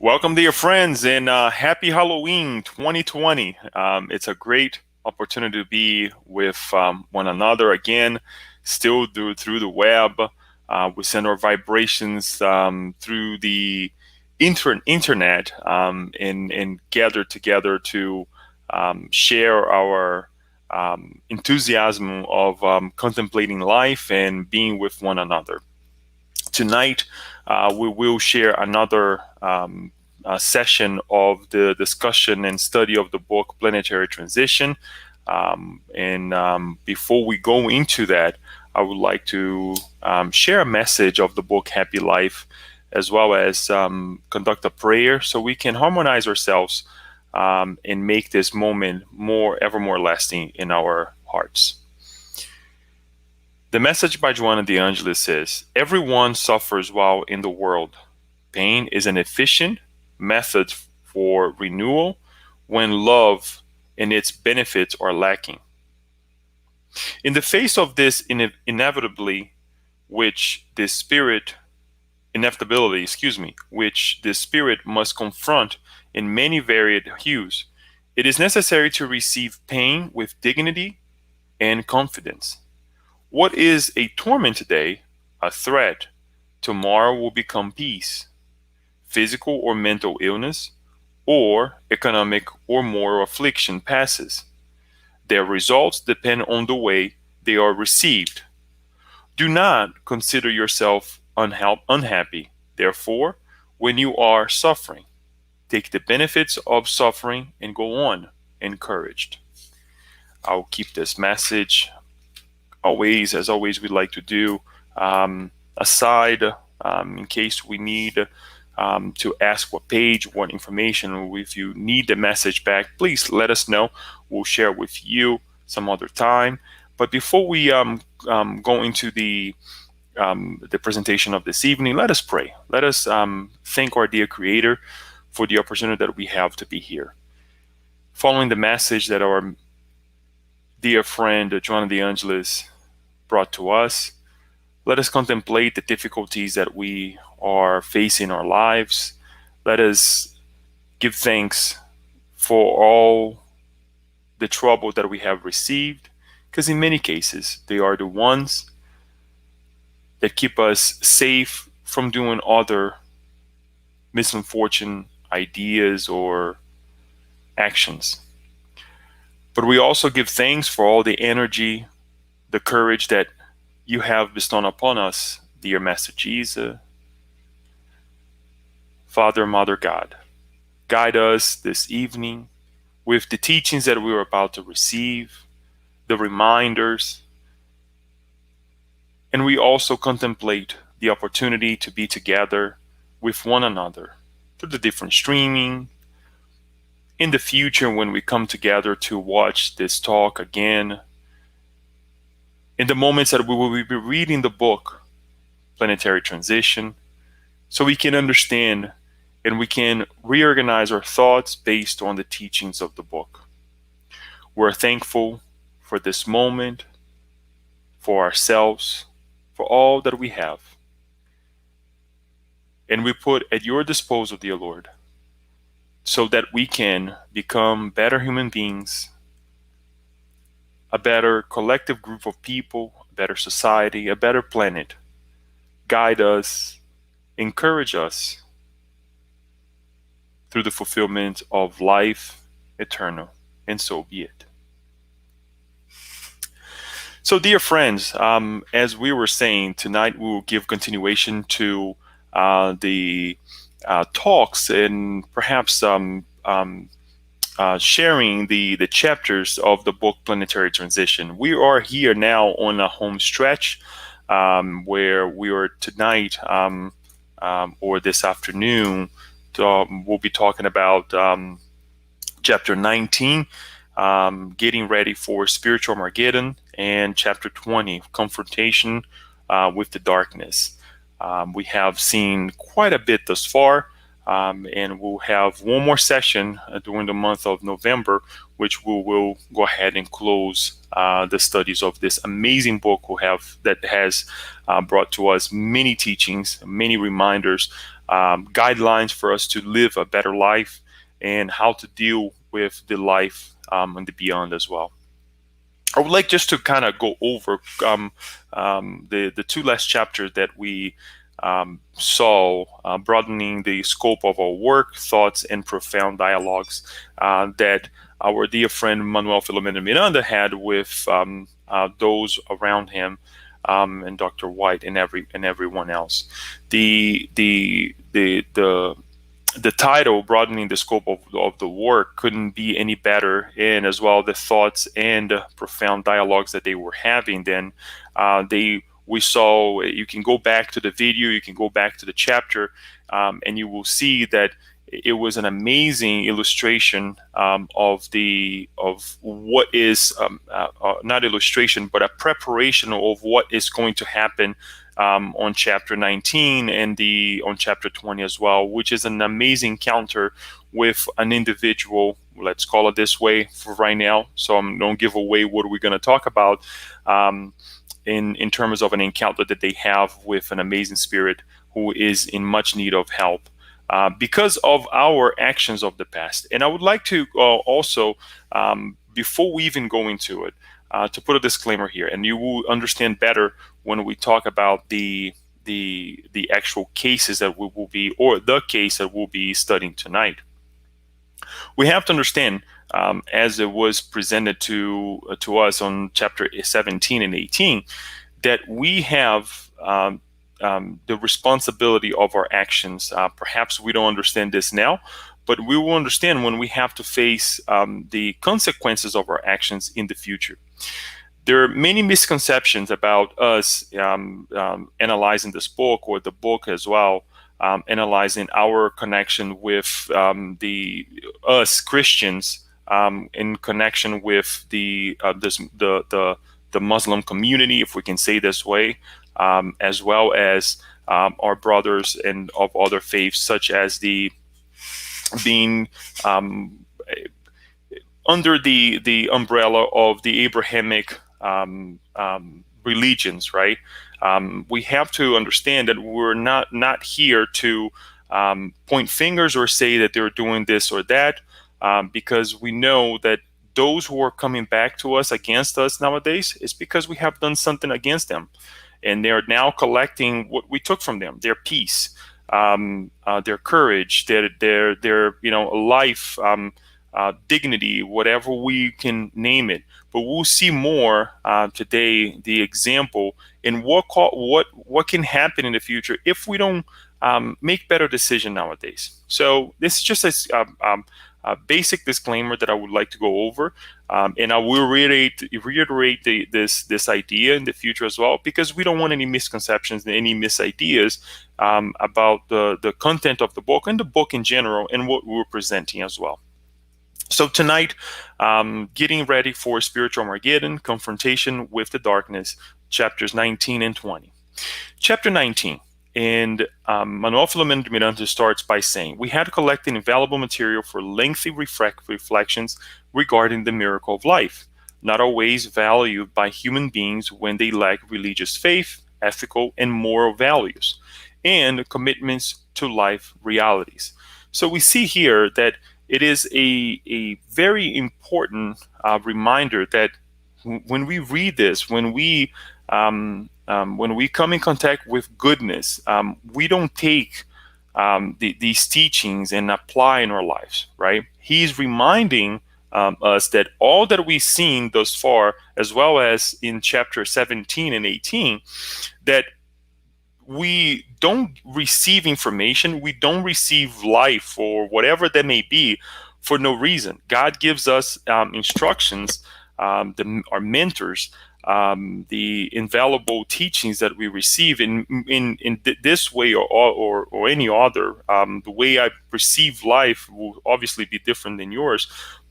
Welcome, dear friends, and happy Halloween 2020. It's a great opportunity to be with one another again, still through the web. We send our vibrations through the internet and gather together to share our enthusiasm of contemplating life and being with one another. Tonight, we will share another session of the discussion and study of the book Planetary Transition. And before we go into that, I would like to share a message of the book Happy Life, as well as conduct a prayer so we can harmonize ourselves and make this moment ever more lasting in our hearts. The message by Joanna De Angelis says, everyone suffers while in the world. Pain is an efficient method for renewal when love and its benefits are lacking. In the face of this inevitability, which the spirit must confront in many varied hues, it is necessary to receive pain with dignity and confidence. What is a torment today, a threat, tomorrow will become peace. Physical or mental illness, or economic or moral affliction passes. Their results depend on the way they are received. Do not consider yourself unhappy, therefore, when you are suffering. Take the benefits of suffering and go on, encouraged. I'll keep this message as always, we'd like to do aside in case we need to ask what page, what information, or if you need the message back, please let us know. We'll share with you some other time. But before we go into the presentation of this evening, let us pray. Let us thank our dear Creator for the opportunity that we have to be here. Following the message that our dear friend Joanna De Angelis brought to us, let us contemplate the difficulties that we are facing in our lives. Let us give thanks for all the trouble that we have received, because in many cases, they are the ones that keep us safe from doing other misfortune ideas or actions. But we also give thanks for all the energy, the courage that you have bestowed upon us, dear Master Jesus, Father, Mother, God. Guide us this evening with the teachings that we are about to receive, the reminders, and we also contemplate the opportunity to be together with one another through the different streaming. In the future, when we come together to watch this talk again, in the moments that we will be reading the book, Planetary Transition, so we can understand and we can reorganize our thoughts based on the teachings of the book. We're thankful for this moment, for ourselves, for all that we have. And we put at your disposal, dear Lord, so that we can become better human beings, a better collective group of people, a better society, a better planet. Guide us, encourage us through the fulfillment of life eternal, and so be it. So, dear friends, as we were saying, tonight we will give continuation to the talks and perhaps sharing the chapters of the book Planetary Transition. We are here now on a home stretch where we are tonight or this afternoon. We'll be talking about chapter 19, getting ready for Spiritual Armageddon, and chapter 20, Confrontation with the Darkness. We have seen quite a bit thus far. And we'll have one more session during the month of November, which we will go ahead and close the studies of this amazing book that has brought to us many teachings, many reminders, guidelines for us to live a better life, and how to deal with the life and the beyond as well. I would like just to kind of go over the two last chapters that we saw, broadening the scope of our work, thoughts, and profound dialogues that our dear friend Manuel P. Miranda had with those around him, and Dr. White and everyone else. The title, broadening the scope of the work, couldn't be any better, and as well the thoughts and profound dialogues that they were having. Then we saw, you can go back to the video, you can go back to the chapter, and you will see that it was an amazing illustration of what is not illustration, but a preparation of what is going to happen on chapter 19 and on chapter 20 as well, which is an amazing encounter with an individual, let's call it this way for right now, so I don't give away what we're going to talk about, in terms of an encounter that they have with an amazing spirit who is in much need of help because of our actions of the past. And I would like to also, before we even go into it, to put a disclaimer here, and you will understand better when we talk about the actual cases that we will be, or the case that we'll be studying tonight. We have to understand, as it was presented to us on chapter 17 and 18, that we have the responsibility of our actions. Perhaps we don't understand this now, but we will understand when we have to face the consequences of our actions in the future. There are many misconceptions about us analyzing this book, or the book as well, analyzing our connection with us Christians in connection with the Muslim community, if we can say this way, as well as our brothers and of other faiths, such as being under the umbrella of the Abrahamic religions, right? We have to understand that we're not here to point fingers or say that they're doing this or that, because we know that those who are coming back to us against us nowadays is because we have done something against them, and they're now collecting what we took from them: their peace, their courage, their life, dignity, whatever we can name it. But we'll see more today, the example in what can happen in the future if we don't make better decisions nowadays. So this is just a basic disclaimer that I would like to go over, and I will reiterate this idea in the future as well, because we don't want any misconceptions and any misideas about the content of the book and the book in general and what we're presenting as well. So tonight, getting ready for Spiritual Armageddon, Confrontation with the Darkness, chapters 19 and 20. Chapter 19, and Manuel P. Miranda starts by saying, we had collected invaluable material for lengthy reflections regarding the miracle of life, not always valued by human beings when they lack religious faith, ethical and moral values, and commitments to life realities. So we see here that it is a very important reminder that when we read this, when we come in contact with goodness, we don't take these teachings and apply in our lives, right? He's reminding us that all that we've seen thus far, as well as in chapter 17 and 18, that we don't receive information, we don't receive life or whatever that may be for no reason. God gives us instructions, our mentors, the invaluable teachings that we receive in this way or any other. The way I perceive life will obviously be different than yours,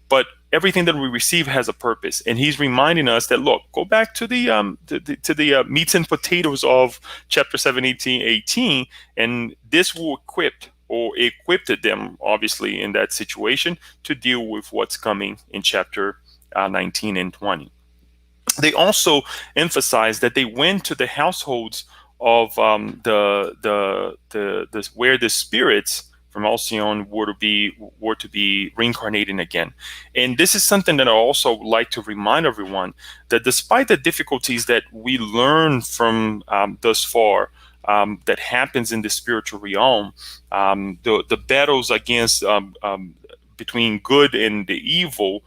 but everything that we receive has a purpose. And he's reminding us that, look, go back to the meats and potatoes of chapter 17, 18, and this will equip or equipped them, obviously, in that situation to deal with what's coming in chapter 19 and 20. They also emphasized that they went to the households of where the spirits from Alcyone were to be reincarnating again. And this is something that I also like to remind everyone, that despite the difficulties that we learn from thus far, that happens in the spiritual realm, the battles against between good and the evil,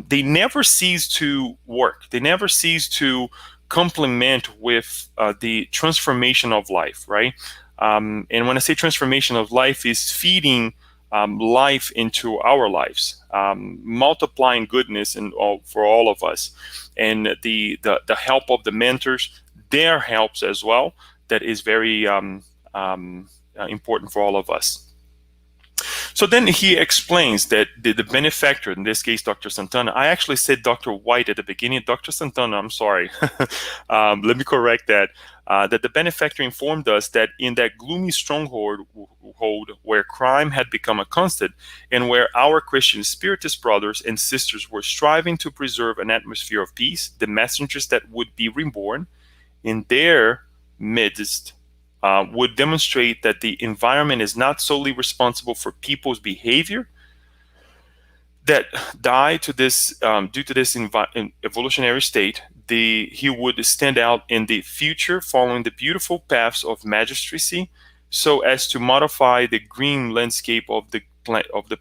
they never cease to work. They never cease to complement with the transformation of life, right? And when I say transformation of life, is feeding life into our lives, multiplying goodness for all of us, and the help of the mentors, their helps as well. That is very important for all of us. So then he explains that the benefactor, in this case, Dr. Santana, I actually said Dr. White at the beginning. Dr. Santana, I'm sorry. Let me correct that. That the benefactor informed us that in that gloomy stronghold where crime had become a constant, and where our Christian Spiritist brothers and sisters were striving to preserve an atmosphere of peace, the messengers that would be reborn in their midst would demonstrate that the environment is not solely responsible for people's behavior that die to this due to this evolutionary state. He would stand out in the future, following the beautiful paths of magistracy, so as to modify the green landscape of the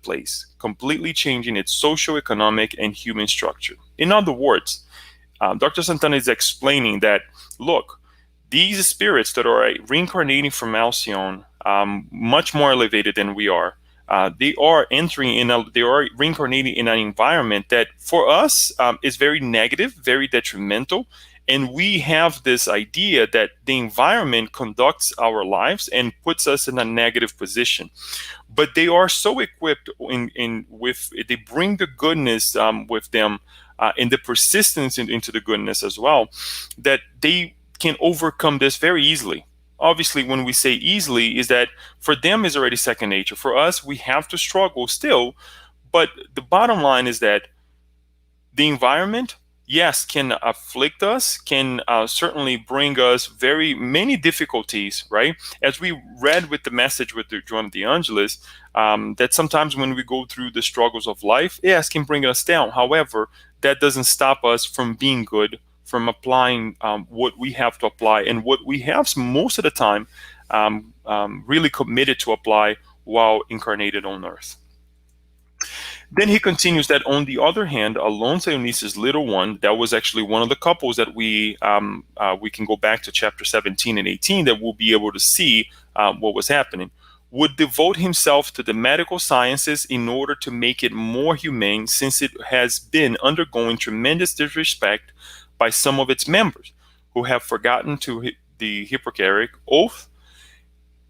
place, completely changing its social, economic, and human structure. In other words, Dr. Santana is explaining that, look, these spirits that are reincarnating from Alcyone, much more elevated than we are, they are they are reincarnating in an environment that for us is very negative, very detrimental. And we have this idea that the environment conducts our lives and puts us in a negative position. But they are so equipped they bring the goodness with them, and the persistence into the goodness as well, that they can overcome this very easily. Obviously, when we say easily, is that for them is already second nature. For us, we have to struggle still. But the bottom line is that the environment, yes, can afflict us, can certainly bring us very many difficulties, right? As we read with the message with John De Angelis, that sometimes when we go through the struggles of life, yes, can bring us down. However, that doesn't stop us from being good, from applying what we have to apply, and what we have most of the time really committed to apply while incarnated on earth. Then he continues that, on the other hand, Alonso Eunice's little one, that was actually one of the couples that we can go back to chapter 17 and 18, that we'll be able to see what was happening, would devote himself to the medical sciences in order to make it more humane, since it has been undergoing tremendous disrespect by some of its members, who have forgotten to the Hippocratic oath,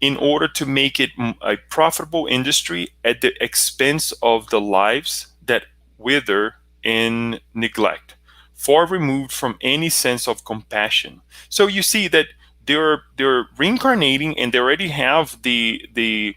in order to make it a profitable industry at the expense of the lives that wither in neglect, far removed from any sense of compassion. So you see that they're reincarnating, and they already have the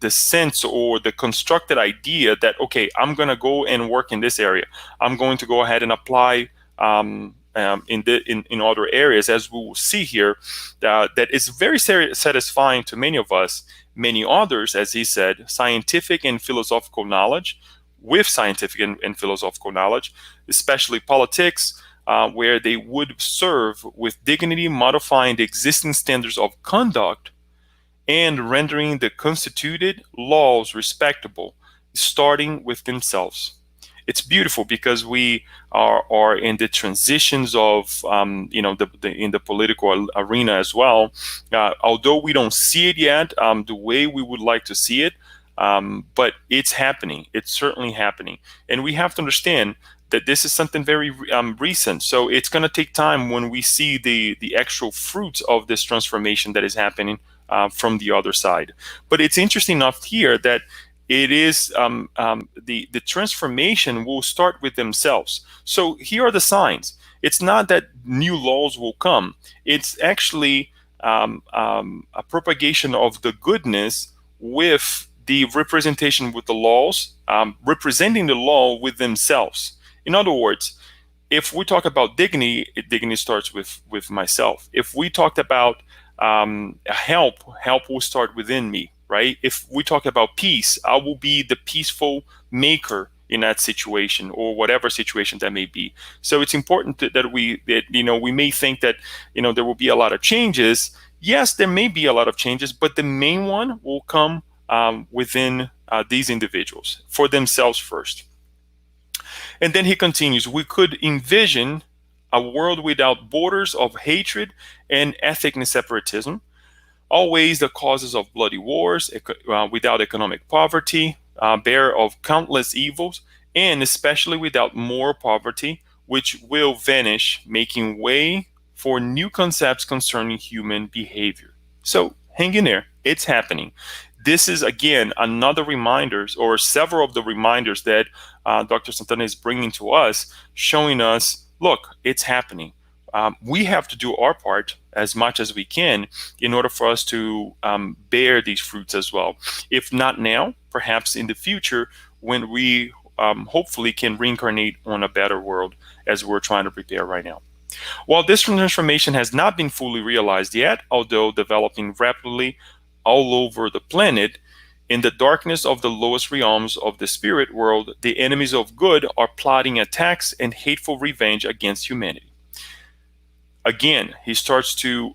sense or the constructed idea that, okay, I'm going to go and work in this area. I'm going to go ahead and apply in other areas, as we will see here, that is very satisfying to many of us. Many others, as he said, scientific and philosophical knowledge, with scientific and philosophical knowledge, especially politics, where they would serve with dignity, modifying the existing standards of conduct and rendering the constituted laws respectable, starting with themselves. It's beautiful because we are in the transitions of in the political arena as well. Although we don't see it yet the way we would like to see it, but it's happening. It's certainly happening, and we have to understand that this is something very recent. So it's going to take time when we see the actual fruits of this transformation that is happening from the other side. But it's interesting enough here that it is the transformation will start with themselves. So here are the signs. It's not that new laws will come. It's actually a propagation of the goodness with the representation with the laws, representing the law with themselves. In other words, if we talk about dignity, dignity starts with myself. If we talked about help will start within me, right? If we talk about peace, I will be the peaceful maker in that situation or whatever situation that may be. So it's important that we may think that there will be a lot of changes. Yes, there may be a lot of changes, but the main one will come within these individuals for themselves first. And then he continues, we could envision a world without borders of hatred and ethnic separatism, always the causes of bloody wars, without economic poverty, bare of countless evils, and especially without moral poverty, which will vanish, making way for new concepts concerning human behavior. So hang in there, it's happening. This is, again, another reminders, or several of the reminders that Dr. Santana is bringing to us, showing us, look, it's happening. We have to do our part as much as we can in order for us to bear these fruits as well. If not now, perhaps in the future, when we hopefully can reincarnate on a better world as we're trying to prepare right now. While this transformation has not been fully realized yet, although developing rapidly all over the planet, in the darkness of the lowest realms of the spirit world, the enemies of good are plotting attacks and hateful revenge against humanity. Again, he starts to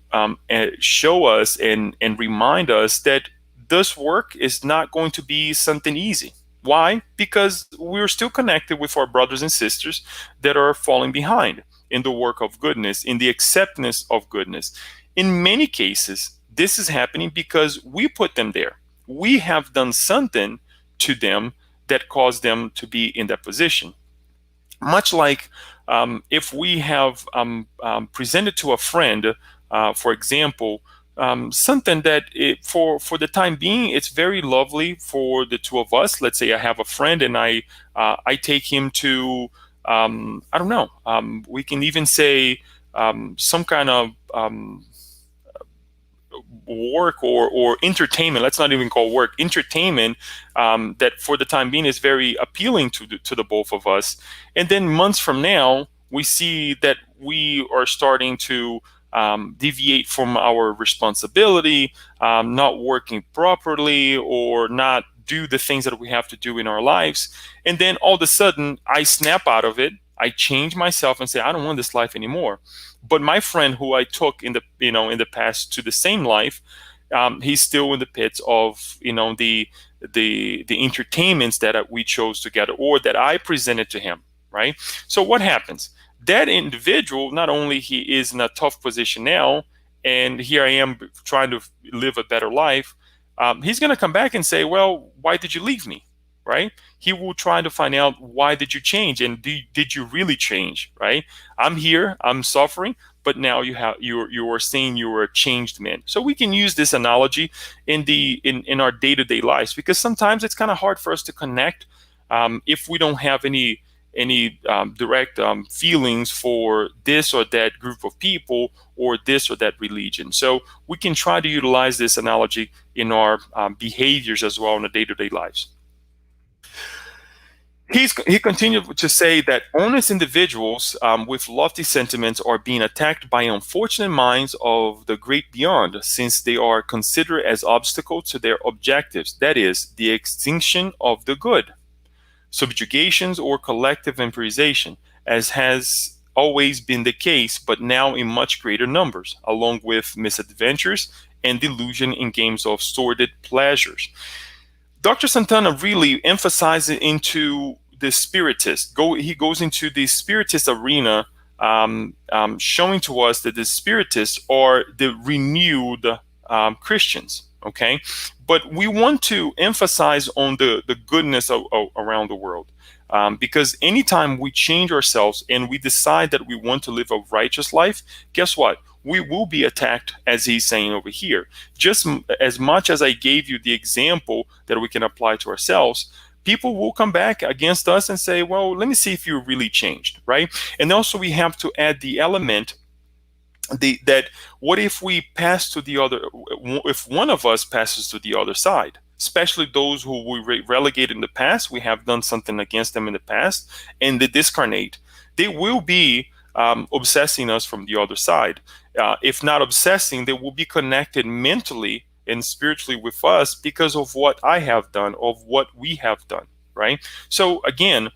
show us and remind us that this work is not going to be something easy. Why? Because we're still connected with our brothers and sisters that are falling behind in the work of goodness, in the acceptance of goodness. In many cases, this is happening because we put them there. We have done something to them that caused them to be in that position. Much like if we have presented to a friend, for example, something that for the time being, it's very lovely for the two of us. Let's say I have a friend and I take him to, I don't know, we can even say some kind of work or entertainment. Let's not even call work entertainment, that for the time being is very appealing to the both of us. And then months from now, we see that we are starting to deviate from our responsibility, not working properly, or not do the things that we have to do in our lives. And then all of a sudden, I snap out of it. I change myself and say, I don't want this life anymore. But my friend who I took in the past to the same life, he's still in the pits of the entertainments that we chose together or that I presented to him, right? So what happens? That individual, not only he is in a tough position now, and here I am trying to live a better life, he's going to come back and say, well, why did you leave me? Right? He will try to find out, why did you change, and did you really change? Right? I'm here, I'm suffering, but now you are saying you are a changed man. So we can use this analogy in our day-to-day lives, because sometimes it's kind of hard for us to connect if we don't have any direct feelings for this or that group of people or this or that religion. So we can try to utilize this analogy in our behaviors as well in the day-to-day lives. He continued to say that honest individuals with lofty sentiments are being attacked by unfortunate minds of the great beyond, since they are considered as obstacles to their objectives, that is, the extinction of the good, subjugations, or collective vaporization, as has always been the case, but now in much greater numbers, along with misadventures and delusion in games of sordid pleasures. Dr. Santana really emphasizes into the spiritist. He goes into the spiritist arena, showing to us that the spiritists are the renewed Christians. Okay, but we want to emphasize on the goodness around the world, because anytime we change ourselves and we decide that we want to live a righteous life, guess what? We will be attacked, as he's saying over here. Just as much as I gave you the example that we can apply to ourselves, people will come back against us and say, well, let me see if you really changed, right? And also we have to add the element that what if we pass to the other, if one of us passes to the other side, especially those who we relegate in the past, we have done something against them in the past, and they discarnate, they will be obsessing us from the other side. If not obsessing, they will be connected mentally and spiritually with us because of what I have done, of what we have done, right? So again,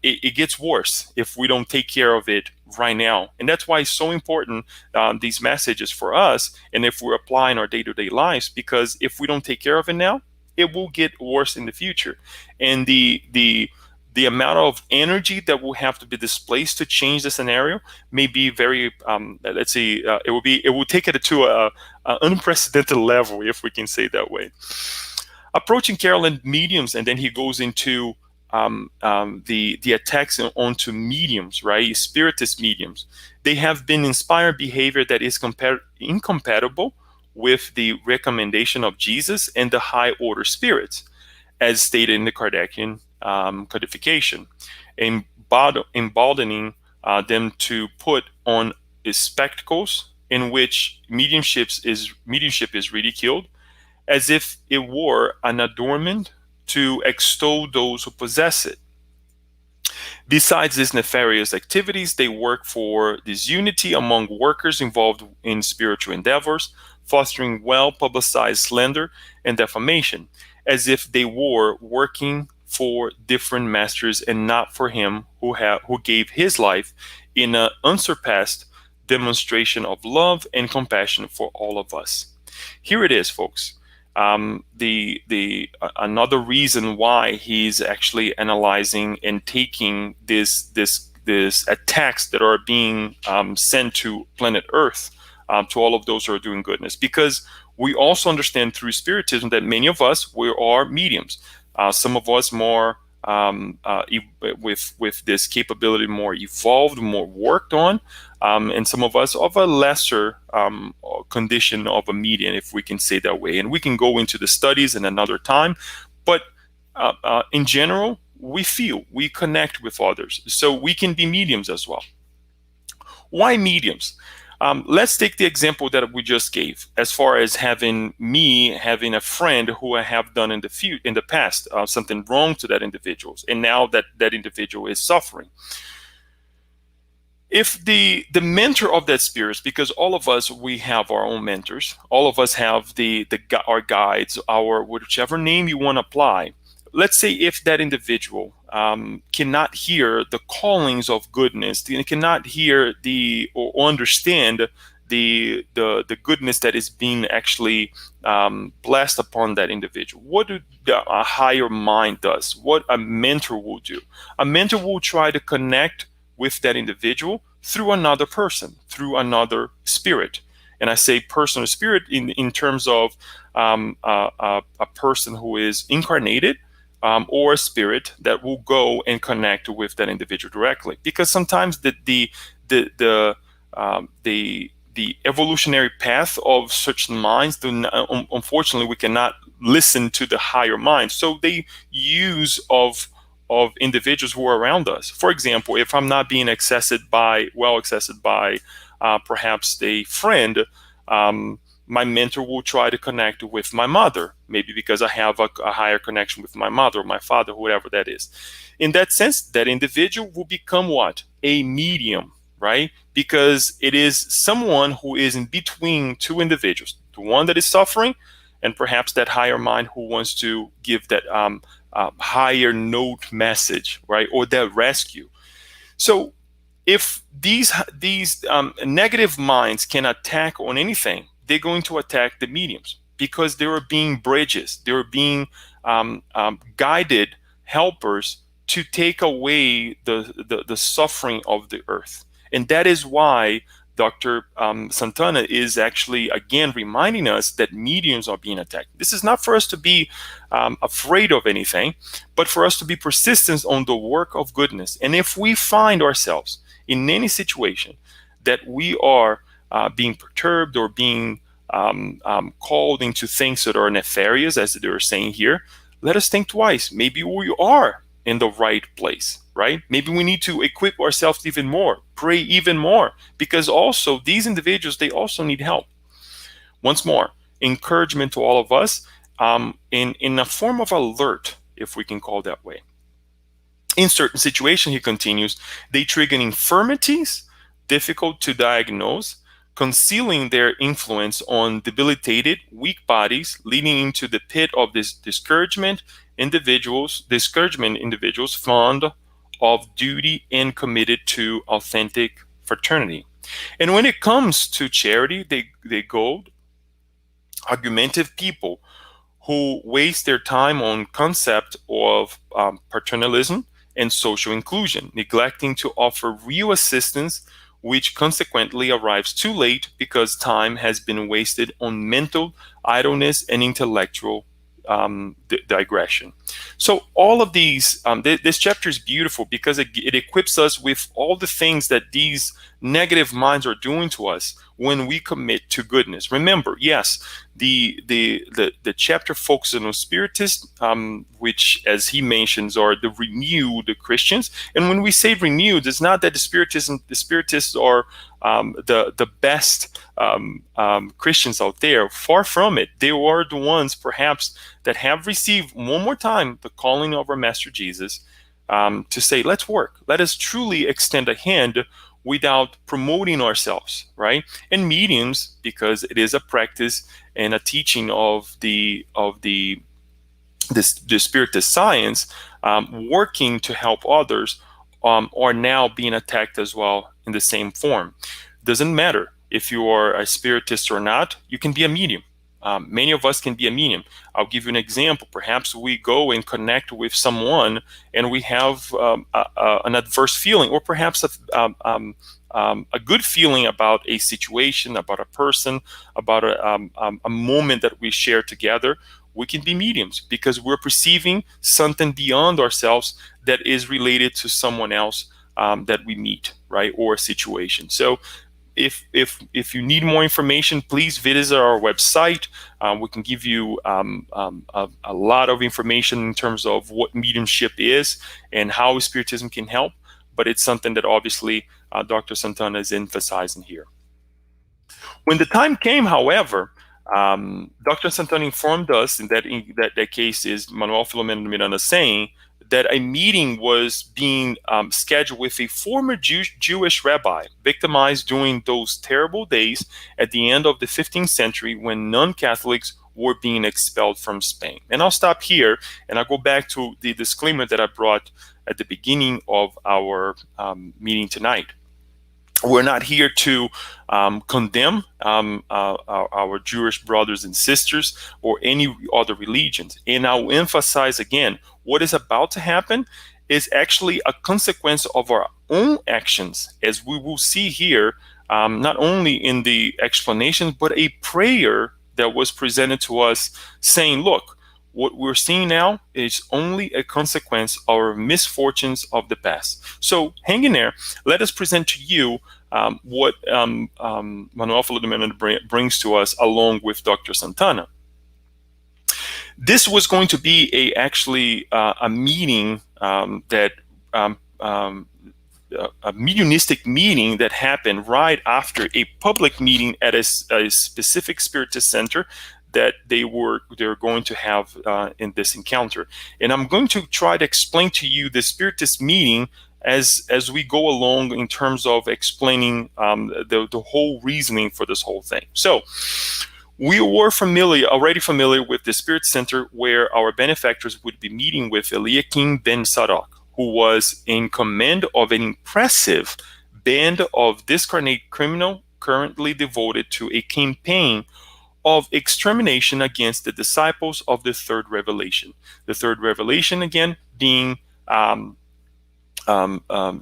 it gets worse if we don't take care of it right now. And that's why it's so important, these messages for us, and if we're applying our day-to-day lives, because if we don't take care of it now, it will get worse in the future. And the amount of energy that will have to be displaced to change the scenario may be very, let's see, it will take it to a unprecedented level, if we can say it that way. Approaching Carolyn mediums, and then he goes into the attacks onto mediums, right? Spiritist mediums. They have been inspired behavior that is incompatible with the recommendation of Jesus and the high order spirits, as stated in the Kardecian codification, emboldening them to put on spectacles in which mediumship is ridiculed, as if it were an adornment to extol those who possess it. Besides these nefarious activities, they work for disunity among workers involved in spiritual endeavors, fostering well-publicized slander and defamation, as if they were working for different masters and not for him who gave his life in an unsurpassed demonstration of love and compassion for all of us. Here it is, folks. Another reason why he's actually analyzing and taking this attacks that are being sent to planet Earth, to all of those who are doing goodness, because we also understand through Spiritism that many of us, we are mediums. Some of us more with this capability more evolved, more worked on, and some of us of a lesser condition of a medium, if we can say that way. And we can go into the studies in another time, but in general, we connect with others, so we can be mediums as well. Why mediums? Let's take the example that we just gave, as far as having a friend who I have done in the past something wrong to that individual, and now that individual is suffering. If the mentor of that spirit, because all of us, we have our own mentors, all of us have our guides, our whichever name you want to apply. Let's say if that individual cannot hear the callings of goodness, cannot hear or understand the goodness that is being actually blessed upon that individual. What a higher mind does, what a mentor will do. A mentor will try to connect with that individual through another person, through another spirit. And I say person or spirit in terms of a person who is incarnated, or a spirit that will go and connect with that individual directly. Because sometimes the evolutionary path of such minds, unfortunately, we cannot listen to the higher minds. So they use of individuals who are around us. For example, if I'm not being accessed by perhaps a friend, my mentor will try to connect with my mother, maybe because I have a higher connection with my mother or my father, whoever that is. In that sense, that individual will become what? A medium, right? Because it is someone who is in between two individuals, the one that is suffering and perhaps that higher mind who wants to give that higher note message, right? Or that rescue. So if these negative minds can attack on anything, they're going to attack the mediums, because they are being bridges. They are being guided helpers to take away the suffering of the earth. And that is why Dr. Santana is actually, again, reminding us that mediums are being attacked. This is not for us to be afraid of anything, but for us to be persistent on the work of goodness. And if we find ourselves in any situation that we are being perturbed or being called into things that are nefarious, as they are saying here, let us think twice. Maybe we are in the right place, right? Maybe we need to equip ourselves even more, pray even more, because also these individuals, they also need help. Once more, encouragement to all of us, in a form of alert, if we can call it that way. In certain situations, he continues, they trigger infirmities difficult to diagnose, concealing their influence on debilitated, weak bodies, leading into the pit of this discouragement individuals fond of duty and committed to authentic fraternity. And when it comes to charity, they go argumentative people who waste their time on concept of paternalism and social inclusion, neglecting to offer real assistance, which consequently arrives too late because time has been wasted on mental idleness and intellectual digression. So all of these, this chapter is beautiful because it equips us with all the things that these negative minds are doing to us when we commit to goodness. Remember, yes, the chapter focuses on spiritists, which, as he mentions, are the renewed Christians. And when we say renewed, it's not that the spiritists are the best Christians out there. Far from it. They are the ones, perhaps, that have received one more time the calling of our Master Jesus, to say, let's work. Let us truly extend a hand without promoting ourselves, right? And mediums, because it is a practice and a teaching of the Spiritist science, working to help others, are now being attacked as well in the same form. Doesn't matter if you are a Spiritist or not, you can be a medium. Many of us can be a medium. I'll give you an example. Perhaps we go and connect with someone and we have an adverse feeling, or perhaps a good feeling about a situation, about a person, about a moment that we share together. We can be mediums because we're perceiving something beyond ourselves that is related to someone else that we meet, right, or a situation. So if you need more information, please visit our website. We can give you a lot of information in terms of what mediumship is and how Spiritism can help. But it's something that obviously Dr. Santana is emphasizing here. When the time came, however, Dr. Santana informed us, and that case is Manuel Filomeno Miranda saying that a meeting was being scheduled with a former Jewish rabbi victimized during those terrible days at the end of the 15th century when non-Catholics were being expelled from Spain. And I'll stop here, and I'll go back to the disclaimer that I brought at the beginning of our meeting tonight. We're not here to condemn our Jewish brothers and sisters or any other religions. And I'll emphasize again, what is about to happen is actually a consequence of our own actions, as we will see here, not only in the explanations, but a prayer that was presented to us saying, look, what we're seeing now is only a consequence of our misfortunes of the past. So hang in there. Let us present to you what Manuel Filomeno brings to us along with Dr. Santana. This was going to be actually a meeting a mediumistic meeting that happened right after a public meeting at a specific Spiritist center that they were going to have in this encounter. And I'm going to try to explain to you the Spiritist meeting as we go along in terms of explaining the whole reasoning for this whole thing. So we were already familiar with the Spirit Center, where our benefactors would be meeting with Eliakim ben Sarak, who was in command of an impressive band of discarnate criminals currently devoted to a campaign of extermination against the disciples of the third revelation. The third revelation, again, being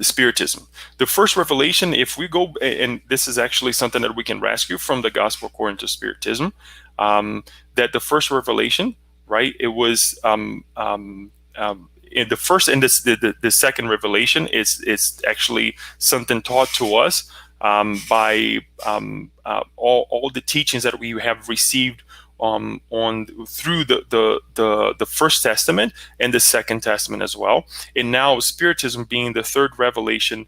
Spiritism. The first revelation, if we go, and this is actually something that we can rescue from the Gospel according to Spiritism, that the first revelation, right, it was in the first and the second revelation is actually something taught to us by all the teachings that we have received on through the First Testament and the Second Testament as well. And now Spiritism, being the third revelation,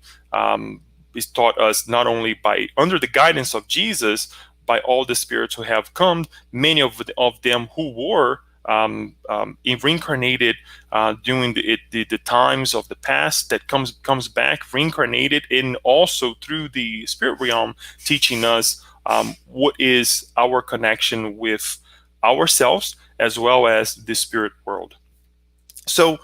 is taught us not only by under the guidance of Jesus, by all the spirits who have come, many of them who were reincarnated during the times of the past, that comes back reincarnated, and also through the spirit realm, teaching us what is our connection with ourselves as well as the spirit world. So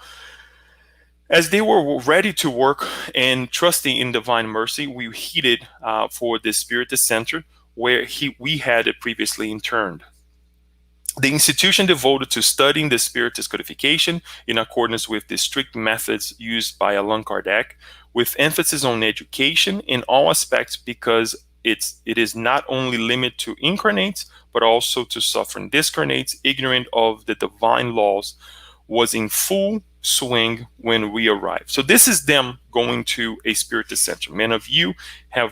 as they were ready to work and trusting in divine mercy, we headed for the Spiritist Center where we had previously interned. The institution devoted to studying the Spiritist codification in accordance with the strict methods used by Allan Kardec, with emphasis on education in all aspects, because it is not only limited to incarnates, but also to suffering discarnates, ignorant of the divine laws, was in full swing when we arrived. So this is them going to a Spiritist Center. Many of you have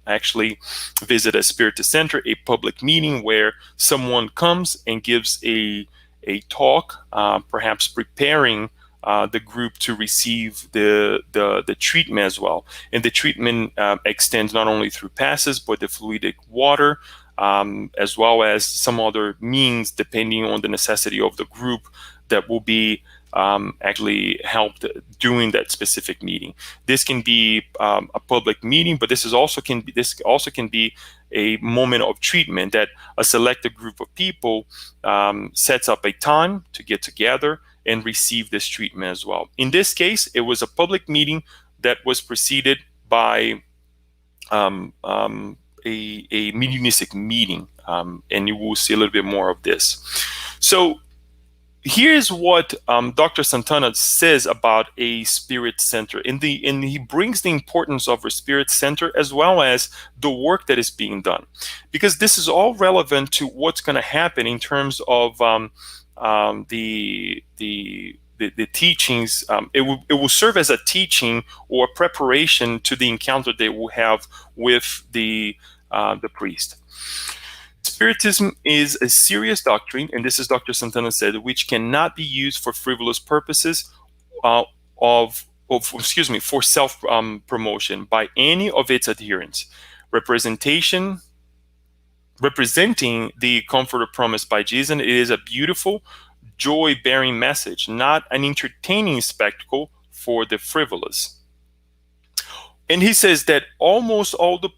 actually visited a Spiritist Center, a public meeting where someone comes and gives a talk, perhaps preparing the group to receive the treatment as well. And the treatment extends not only through passes, but the fluidic water, as well as some other means depending on the necessity of the group that will be actually helped during that specific meeting. This can be a public meeting, but this also can be a moment of treatment that a selected group of people sets up a time to get together and receive this treatment as well. In this case, it was a public meeting that was preceded by a mediumistic meeting, and you will see a little bit more of this. So here's what Dr. Santana says about a spirit center, and he brings the importance of a spirit center as well as the work that is being done, because this is all relevant to what's going to happen in terms of the teachings. It will serve as a teaching or a preparation to the encounter they will have with the priest. Spiritism is a serious doctrine, and this is Dr. Santana said, which cannot be used for frivolous purposes for self promotion by any of its adherents. Representing the comforter promised by Jesus, it is a beautiful, joy-bearing message, not an entertaining spectacle for the frivolous. And he says that almost all the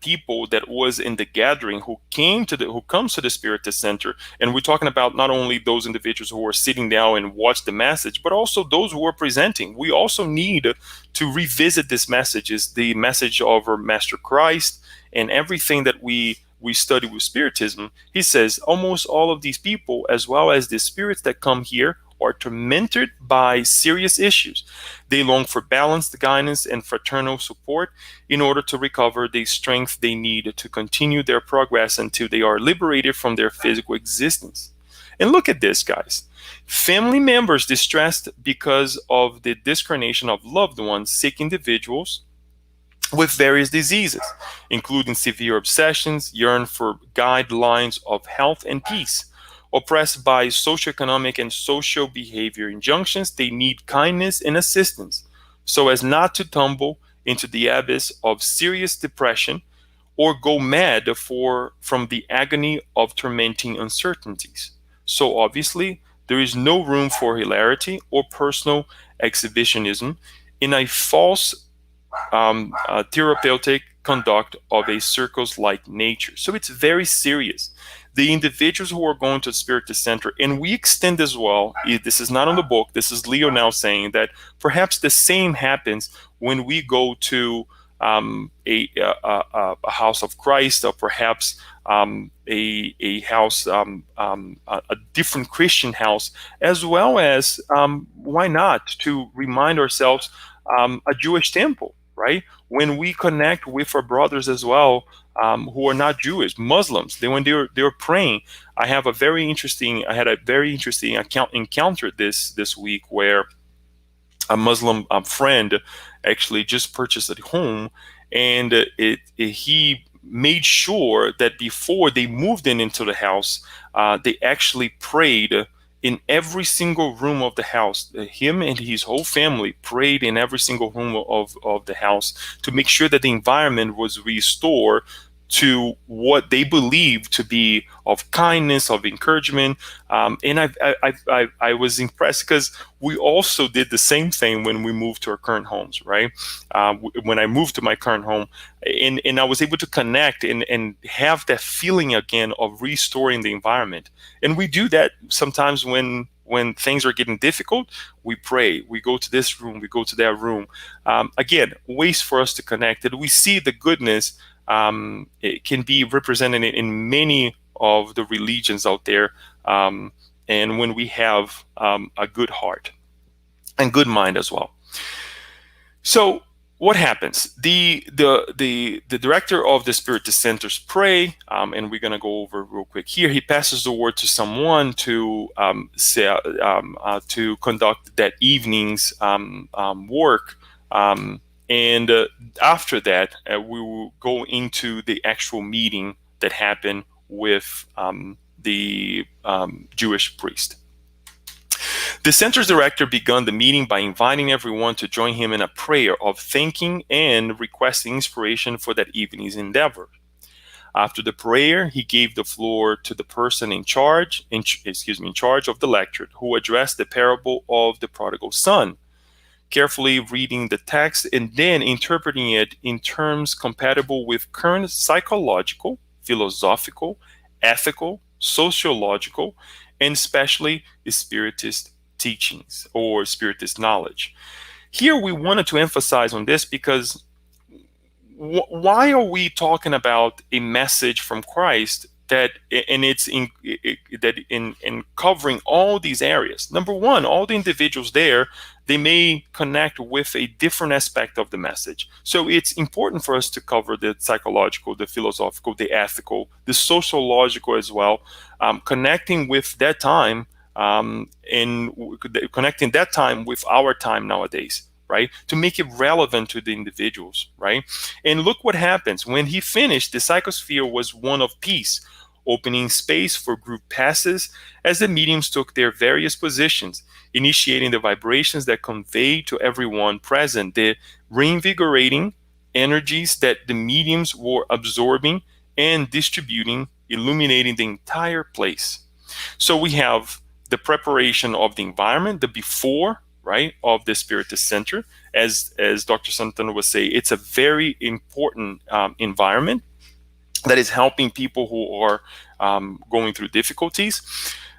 people that was in the gathering who comes to the Spiritist Center, and we're talking about not only those individuals who are sitting down and watch the message, but also those who are presenting. We also need to revisit these messages, the message of our Master Christ, and everything that we study with Spiritism. He says almost all of these people, as well as the spirits that come here, are tormented by serious issues. They long for balanced guidance and fraternal support in order to recover the strength they need to continue their progress until they are liberated from their physical existence. And look at this, guys. Family members distressed because of the discarnation of loved ones, sick individuals with various diseases, including severe obsessions, yearn for guidelines of health and peace. Oppressed by socioeconomic and social behavior injunctions, they need kindness and assistance so as not to tumble into the abyss of serious depression or go mad from the agony of tormenting uncertainties. So obviously, there is no room for hilarity or personal exhibitionism in a false therapeutic conduct of a circus-like nature. So it's very serious. The individuals who are going to the Spiritist Center, and we extend as well, this is not on the book, this is Leo now saying that perhaps the same happens when we go to a house of Christ, or perhaps a house, a different Christian house, as well as, why not, to remind ourselves, a Jewish temple, right? When we connect with our brothers as well, who are not Jewish, Muslims, when they're praying. I had a very interesting encounter this week where a Muslim friend actually just purchased a home, and he made sure that before they moved into the house, they actually prayed in every single room of the house. Him and his whole family prayed in every single room of the house to make sure that the environment was restored to what they believed to be of kindness, of encouragement. And I was impressed because we also did the same thing when we moved to our current homes, right? When I moved to my current home, and I was able to connect and have that feeling again of restoring the environment. And we do that sometimes when things are getting difficult. We pray, we go to this room, we go to that room. Again, ways for us to connect. And we see the goodness. It can be represented in many of the religions out there, and when we have a good heart and good mind as well. So what happens? The director of the Spiritist centers pray, and we're going to go over real quick here. He passes the word to someone to to conduct that evening's work. And after that, we will go into the actual meeting that happened with the Jewish priest. The center's director began the meeting by inviting everyone to join him in a prayer of thanking and requesting inspiration for that evening's endeavor. After the prayer, he gave the floor to the person in charge of the lecture, who addressed the parable of the prodigal son, carefully reading the text and then interpreting it in terms compatible with current psychological, philosophical, ethical, sociological, and especially Spiritist teachings or Spiritist knowledge. Here we wanted to emphasize on this because why are we talking about a message from Christ that, and it's in covering all these areas? Number one, all the individuals there, they may connect with a different aspect of the message. So it's important for us to cover the psychological, the philosophical, the ethical, the sociological as well, connecting with that time, and connecting that time with our time nowadays, right? To make it relevant to the individuals, right? And look what happens. When he finished, the psychosphere was one of peace, opening space for group passes as the mediums took their various positions, initiating the vibrations that conveyed to everyone present the reinvigorating energies that the mediums were absorbing and distributing, illuminating the entire place. So we have the preparation of the environment, the before, right, of the Spiritist Center. As Dr. Santana was saying, it's a very important environment that is helping people who are going through difficulties.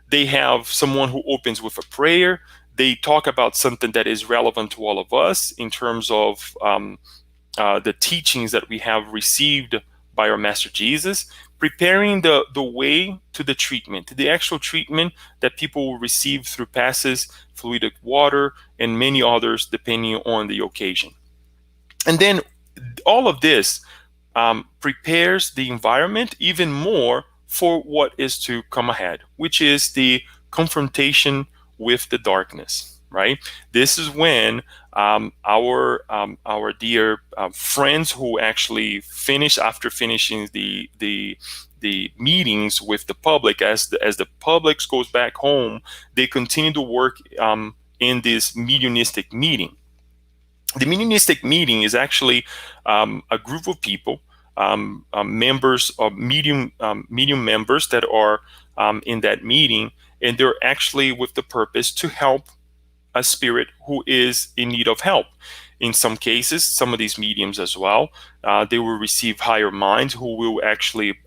They have someone who opens with a prayer. They talk about something that is relevant to all of us in terms of the teachings that we have received by our Master Jesus, preparing the way to the treatment, the actual treatment that people will receive through passes, fluidic water, and many others depending on the occasion. And then all of this prepares the environment even more for what is to come ahead, which is the confrontation with the darkness, right? This is when our dear friends who actually finish after finishing the meetings with the public, as the public goes back home, they continue to work in this mediumistic meeting. The mediumistic meeting is actually a group of people, members of medium members that are in that meeting, and they're actually with the purpose to help a spirit who is in need of help. In some cases, some of these mediums as well, they will receive higher minds who will actually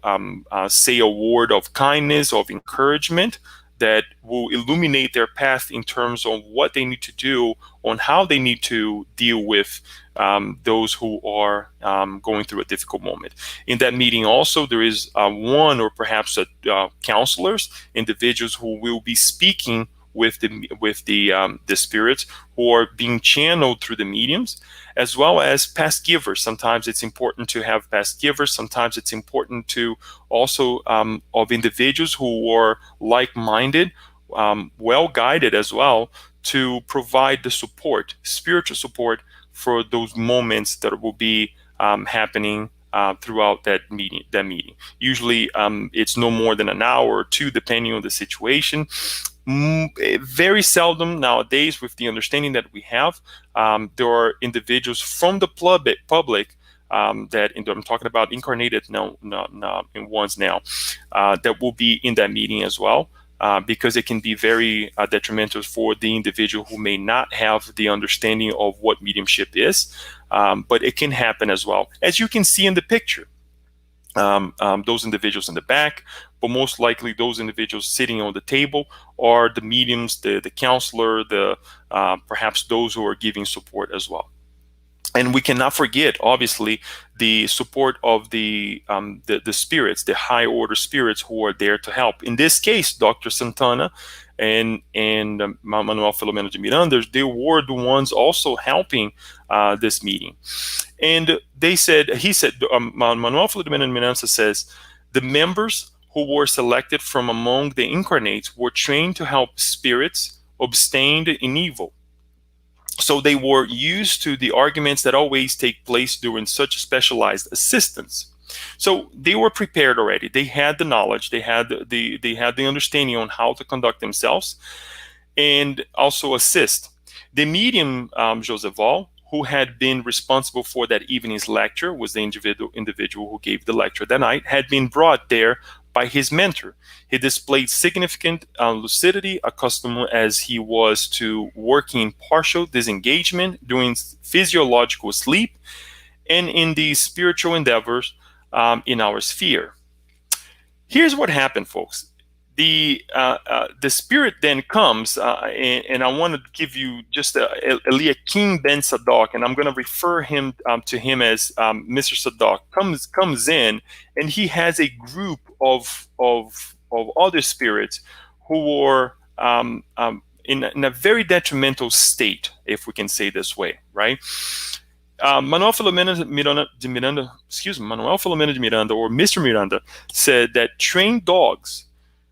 say a word of kindness, of encouragement, that will illuminate their path in terms of what they need to do, on how they need to deal with those who are going through a difficult moment. In that meeting also, there is one or perhaps counselors, individuals who will be speaking with the spirits who are being channeled through the mediums, as well as past givers. Sometimes it's important to have past givers. Sometimes it's important to also of individuals who are like-minded, well-guided as well, to provide the support, spiritual support, for those moments that will be happening throughout that meeting. Usually, it's no more than an hour or two, depending on the situation. Very seldom nowadays, with the understanding that we have, there are individuals from the public that I'm talking about incarnated in ones now that will be in that meeting as well. Because it can be very detrimental for the individual who may not have the understanding of what mediumship is, but it can happen as well. As you can see in the picture, those individuals in the back, but most likely those individuals sitting on the table are the mediums, the counselor, perhaps those who are giving support as well. And we cannot forget, obviously, the support of the spirits, the high order spirits who are there to help. In this case, Dr. Santana and Manuel Filomeno de Miranda, they were the ones also helping this meeting. And he said, Manuel Filomeno de Miranda says, the members who were selected from among the incarnates were trained to help spirits abstain in evil. So they were used to the arguments that always take place during such specialized assistance. So they were prepared already. They had the knowledge. They had the understanding on how to conduct themselves and also assist. The medium, Joseph Val, who had been responsible for that evening's lecture, was the individual who gave the lecture that night, had been brought there by his mentor. He displayed significant lucidity, accustomed as he was to working partial disengagement during physiological sleep and in the spiritual endeavors in our sphere. Here's what happened, folks. The spirit then comes, and I want to give you just Eliakim Ben Sadok, and I'm going to refer him to him as Mr. Sadok. Comes in, and he has a group of other spirits who were in a very detrimental state, if we can say this way, right? Manuel Filomeno de Miranda, or Mr. Miranda, said that trained dogs,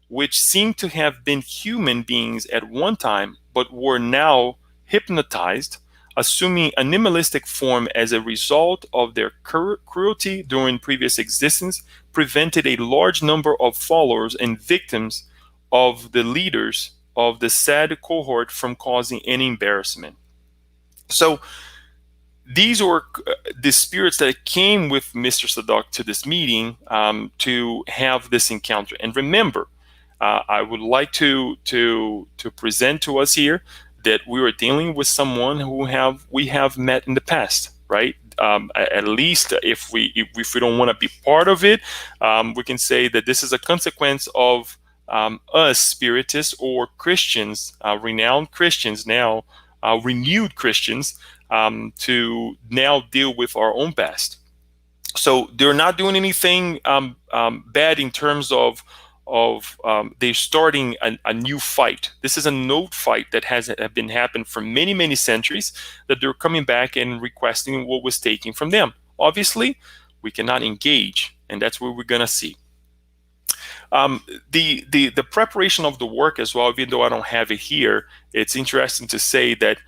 which seemed to have been human beings at one time, but were now hypnotized, assuming animalistic form as a result of their cruelty during previous existence, prevented a large number of followers and victims of the leaders of the said cohort from causing any embarrassment. So these were the spirits that came with Mr. Sadok to this meeting to have this encounter. And remember, I would like to present to us here that we are dealing with someone who we have met in the past, right? At least if we don't want to be part of it, we can say that this is a consequence of us Spiritists or Christians, renowned Christians now, renewed Christians, to now deal with our own past. So they're not doing anything bad in terms of they're starting a new fight. This is an old fight that has been happening for many centuries, that they're coming back and requesting what was taken from them. Obviously, we cannot engage, and that's what we're gonna see. The preparation of the work as well, even though I don't have it here, it's interesting to say that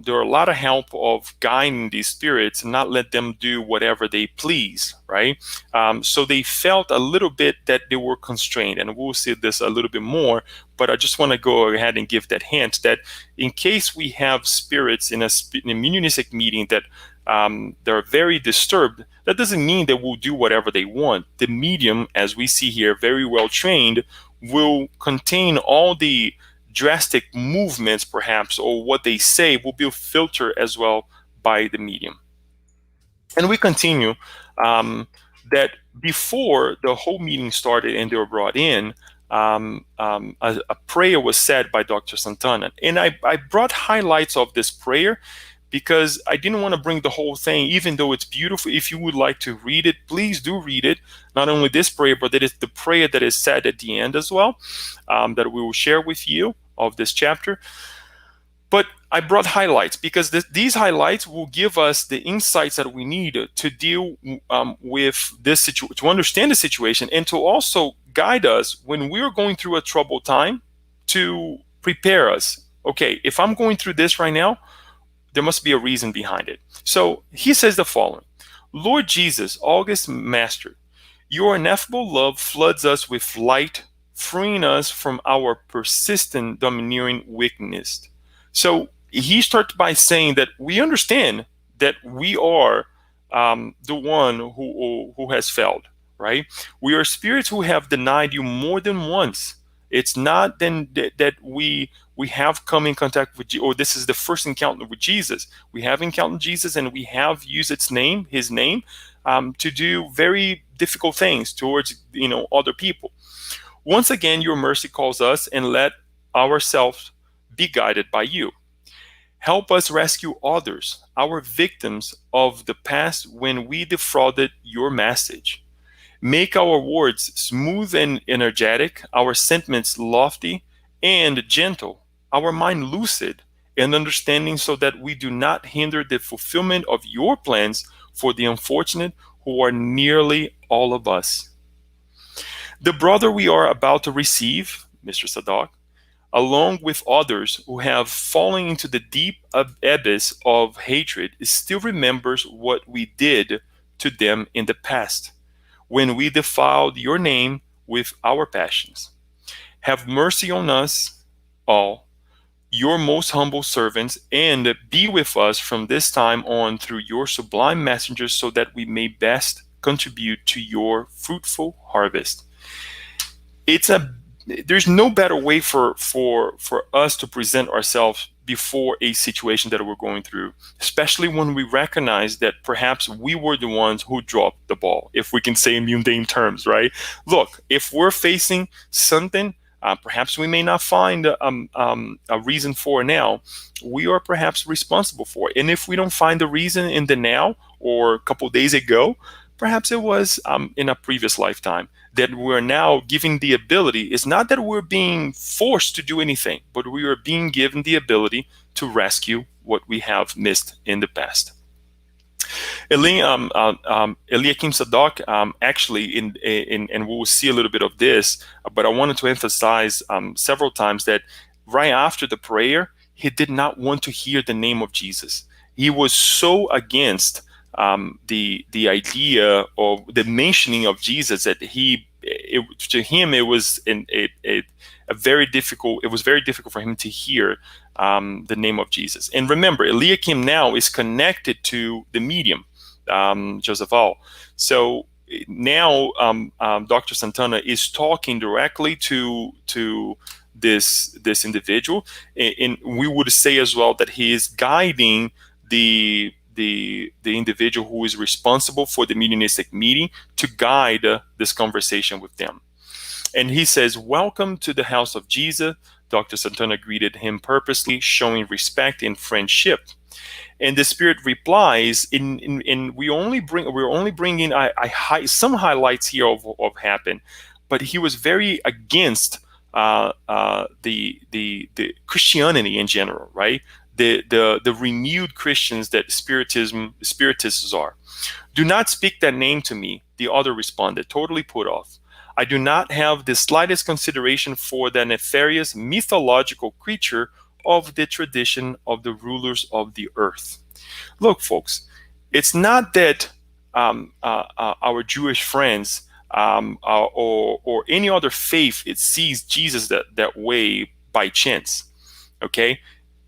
there are a lot of help of guiding these spirits and not let them do whatever they please, right? So they felt a little bit that they were constrained, and we'll see this a little bit more, but I just want to go ahead and give that hint that in case we have spirits in a mediumistic meeting that they're very disturbed, that doesn't mean they will do whatever they want. The medium, as we see here, very well trained, will contain all the drastic movements, perhaps, or what they say will be filtered as well by the medium. And we continue that before the whole meeting started and they were brought in, a prayer was said by Dr. Santana. And I brought highlights of this prayer because I didn't want to bring the whole thing, even though it's beautiful. If you would like to read it, please do read it. Not only this prayer, but that is the prayer that is said at the end as well, that we will share with you of this chapter. But I brought highlights because these highlights will give us the insights that we need to deal with this situation, to understand the situation, and to also guide us when we're going through a troubled time, to prepare us. Okay, if I'm going through this right now, there must be a reason behind it. So he says the following: Lord Jesus, august Master, your ineffable love floods us with light, freeing us from our persistent domineering weakness. So he starts by saying that we understand that we are the one who has failed, right? We are spirits who have denied you more than once. It's not then that we have come in contact with, or this is the first encounter with Jesus. We have encountered Jesus, and we have used his name, to do very difficult things towards other people. Once again, your mercy calls us, and let ourselves be guided by you. Help us rescue others, our victims of the past when we defrauded your message. Make our words smooth and energetic, our sentiments lofty and gentle, our mind lucid and understanding, so that we do not hinder the fulfillment of your plans for the unfortunate, who are nearly all of us. The brother we are about to receive, Mr. Sadak, along with others who have fallen into the deep abyss of hatred, still remembers what we did to them in the past, when we defiled your name with our passions. Have mercy on us all, your most humble servants, and be with us from this time on through your sublime messengers, so that we may best contribute to your fruitful harvest. It's a There's no better way for us to present ourselves before a situation that we're going through, especially when we recognize that perhaps we were the ones who dropped the ball, if we can say in mundane terms, right? Look, if we're facing something, perhaps we may not find a reason for now, we are perhaps responsible for it. And if we don't find the reason in the now or a couple of days ago, perhaps it was in a previous lifetime. That we're now given the ability, is not that we're being forced to do anything, but we are being given the ability to rescue what we have missed in the past. Eliakim Sadak, actually, and we will see a little bit of this, but I wanted to emphasize several times that right after the prayer, he did not want to hear the name of Jesus. He was so against the idea of the mentioning of Jesus that to him it was a very difficult. It was very difficult for him to hear the name of Jesus. And remember, Eliakim now is connected to the medium, Joseph All. So now Dr. Santana is talking directly to this individual, and we would say as well that he is guiding the individual who is responsible for the mediumistic meeting to guide this conversation with them. And he says, "Welcome to the house of Jesus." Dr. Santana greeted him purposely, showing respect and friendship. And the spirit replies, we're only bringing some highlights here of what happened, but he was very against the Christianity in general, right? The renewed Christians that Spiritists are. "Do not speak that name to me," the other responded, totally put off. "I do not have the slightest consideration for the nefarious mythological creature of the tradition of the rulers of the earth." Look, folks, it's not that our Jewish friends or any other faith, it sees Jesus that way by chance, okay?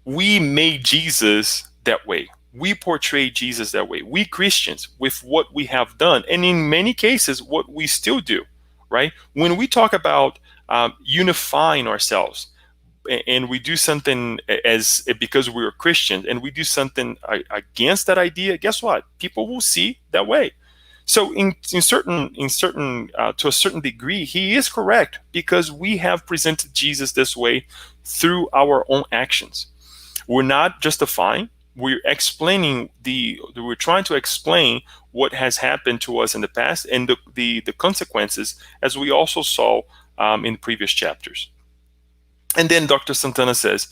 We made Jesus that way. We portray Jesus that way. We Christians, with what we have done, and in many cases, what we still do, right? When we talk about unifying ourselves, and we do something because we're Christians, and we do something against that idea, guess what? People will see that way. So in certain to a certain degree, he is correct, because we have presented Jesus this way through our own actions. We're not justifying. We're explaining we're trying to explain what has happened to us in the past and the consequences, as we also saw in previous chapters. And then Dr. Santana says,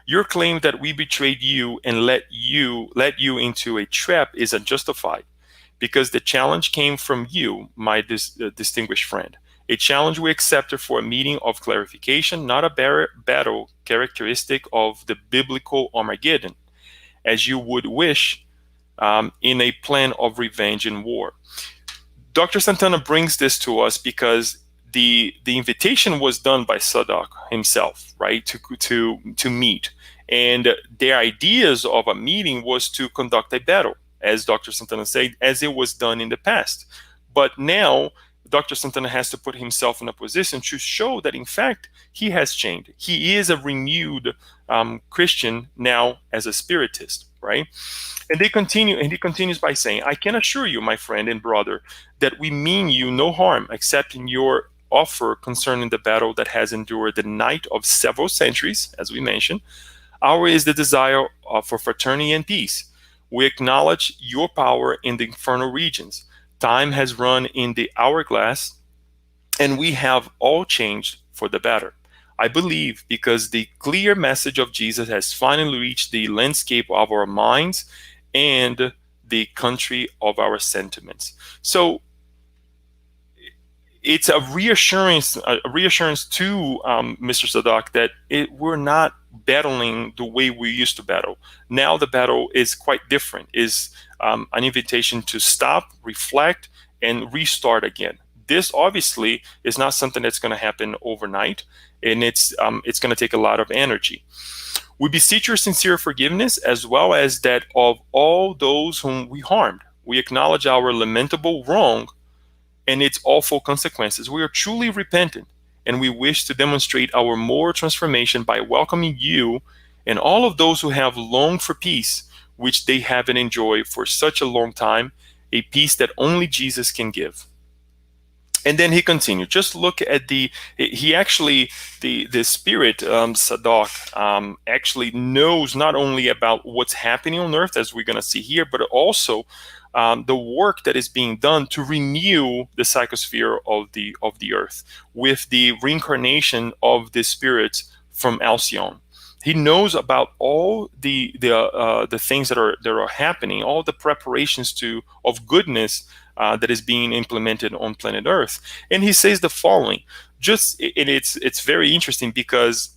"Your claim that we betrayed you and let you into a trap is unjustified, because the challenge came from you, my distinguished friend. A challenge we accepted for a meeting of clarification, not a battle characteristic of the biblical Armageddon. As you would wish, in a plan of revenge and war. Dr. Santana brings this to us because the invitation was done by Sadak himself, right, to meet, and their ideas of a meeting was to conduct a battle, as Dr. Santana said, as it was done in the past. But now Dr. Santana has to put himself in a position to show that in fact he has changed. He is a renewed Christian now as a spiritist, right? And he continues by saying, I can assure you, my friend and brother, that we mean you no harm except in your offer concerning the battle that has endured the night of several centuries, as we mentioned. Ours is the desire for fraternity and peace. We acknowledge your power in the infernal regions. Time has run in the hourglass, and we have all changed for the better. I believe because the clear message of Jesus has finally reached the landscape of our minds and the country of our sentiments. So it's a reassurance to Mr. Sadak that we're not battling the way we used to battle. Now the battle is quite different. Is an invitation to stop, reflect, and restart again. This obviously is not something that's going to happen overnight, and it's going to take a lot of energy. We beseech your sincere forgiveness, as well as that of all those whom we harmed. We acknowledge our lamentable wrong and its awful consequences. We are truly repentant, and we wish to demonstrate our moral transformation by welcoming you and all of those who have longed for peace, which they haven't enjoyed for such a long time, a peace that only Jesus can give. And then he continued. Just look at the spirit, Sadak, actually knows not only about what's happening on earth, as we're going to see here, but also the work that is being done to renew the psychosphere of the earth with the reincarnation of the spirits from Alcyone. He knows about all the things that are happening, all the preparations of goodness that is being implemented on planet Earth. And he says the following. It's very interesting because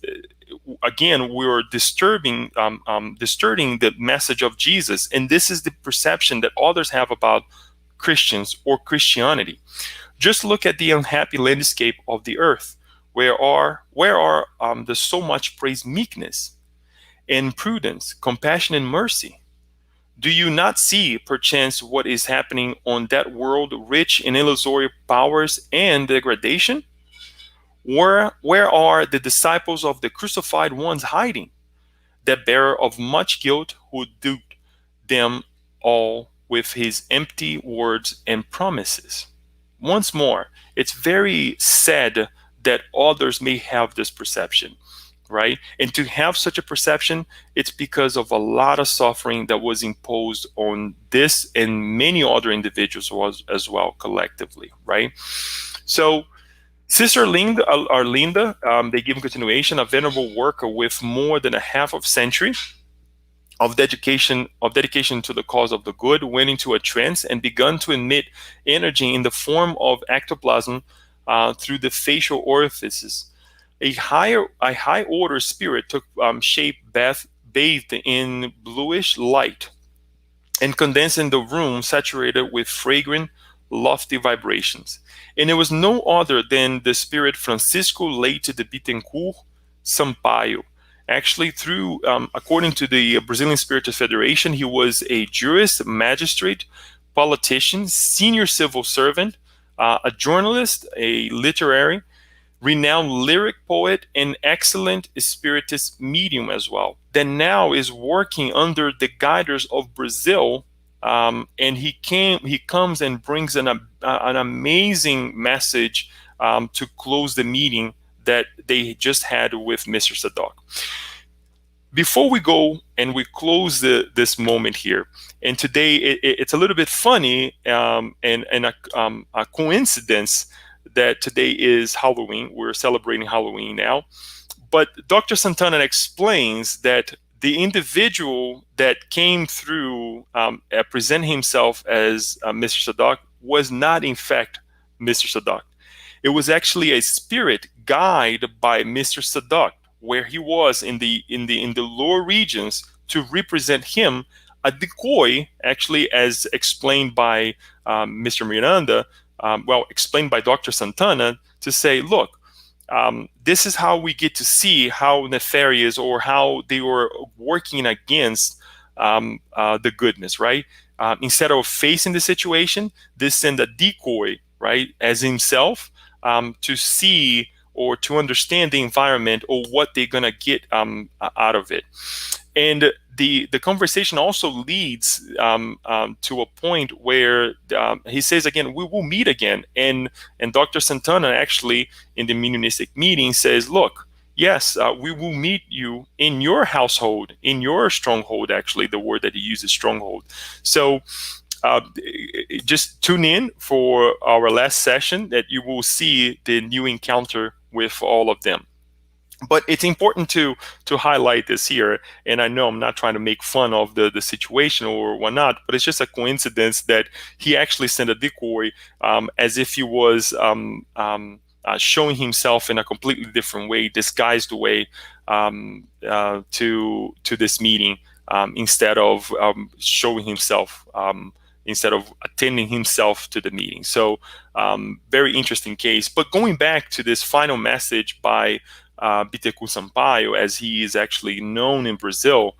again we're disturbing the message of Jesus, and this is the perception that others have about Christians or Christianity. Just look at the unhappy landscape of the earth. Where are the so much praised meekness and prudence, compassion and mercy? Do you not see, perchance, what is happening on that world rich in illusory powers and degradation? Where are the disciples of the crucified ones hiding, that bearer of much guilt who duped them all with his empty words and promises? Once more, it's very sad that others may have this perception, right? And to have such a perception, it's because of a lot of suffering that was imposed on this and many other individuals as well collectively, right? So Sister Arlinda, they give continuation, a venerable worker with more than a half of century of dedication to the cause of the good, went into a trance and begun to emit energy in the form of ectoplasm through the facial orifices. A high order spirit took shape bathed in bluish light and condensed in the room, saturated with fragrant, lofty vibrations. And it was no other than the spirit Francisco Leite de Bittencourt Sampaio. Actually, according to the Brazilian Spiritist Federation, he was a jurist, magistrate, politician, senior civil servant, a journalist, a literary, renowned lyric poet, and excellent spiritist medium as well, that now is working under the guidance of Brazil. And he comes and brings an amazing message to close the meeting that they just had with Mr. Sadak. Before we go and we close this moment here, and today it's a little bit funny and a coincidence that today is Halloween. We're celebrating Halloween now. But Dr. Santana explains that the individual that came through present himself as Mr. Sadak was not in fact Mr. Sadak. It was actually a spirit guided by Mr. Sadak, where he was in the lower regions to represent him a decoy, actually, as explained by Mr. Miranda, explained by Dr. Santana, to say, look, this is how we get to see how nefarious or how they were working against the goodness, right? Instead of facing the situation, they send a decoy, right, as himself, to see or to understand the environment or what they're going to get out of it. And the conversation also leads to a point where he says again, we will meet again. And Dr. Santana actually in the mediumistic meeting says, look, yes, we will meet you in your household, in your stronghold, actually, the word that he uses, stronghold. So just tune in for our last session that you will see the new encounter with all of them. But it's important to highlight this here, and I know I'm not trying to make fun of the situation or whatnot, but it's just a coincidence that he actually sent a decoy as if he was showing himself in a completely different way, disguised way, to this meeting, instead of showing himself, instead of attending himself to the meeting. So very interesting case. But going back to this final message by Biteku Sampaio, as he is actually known in Brazil,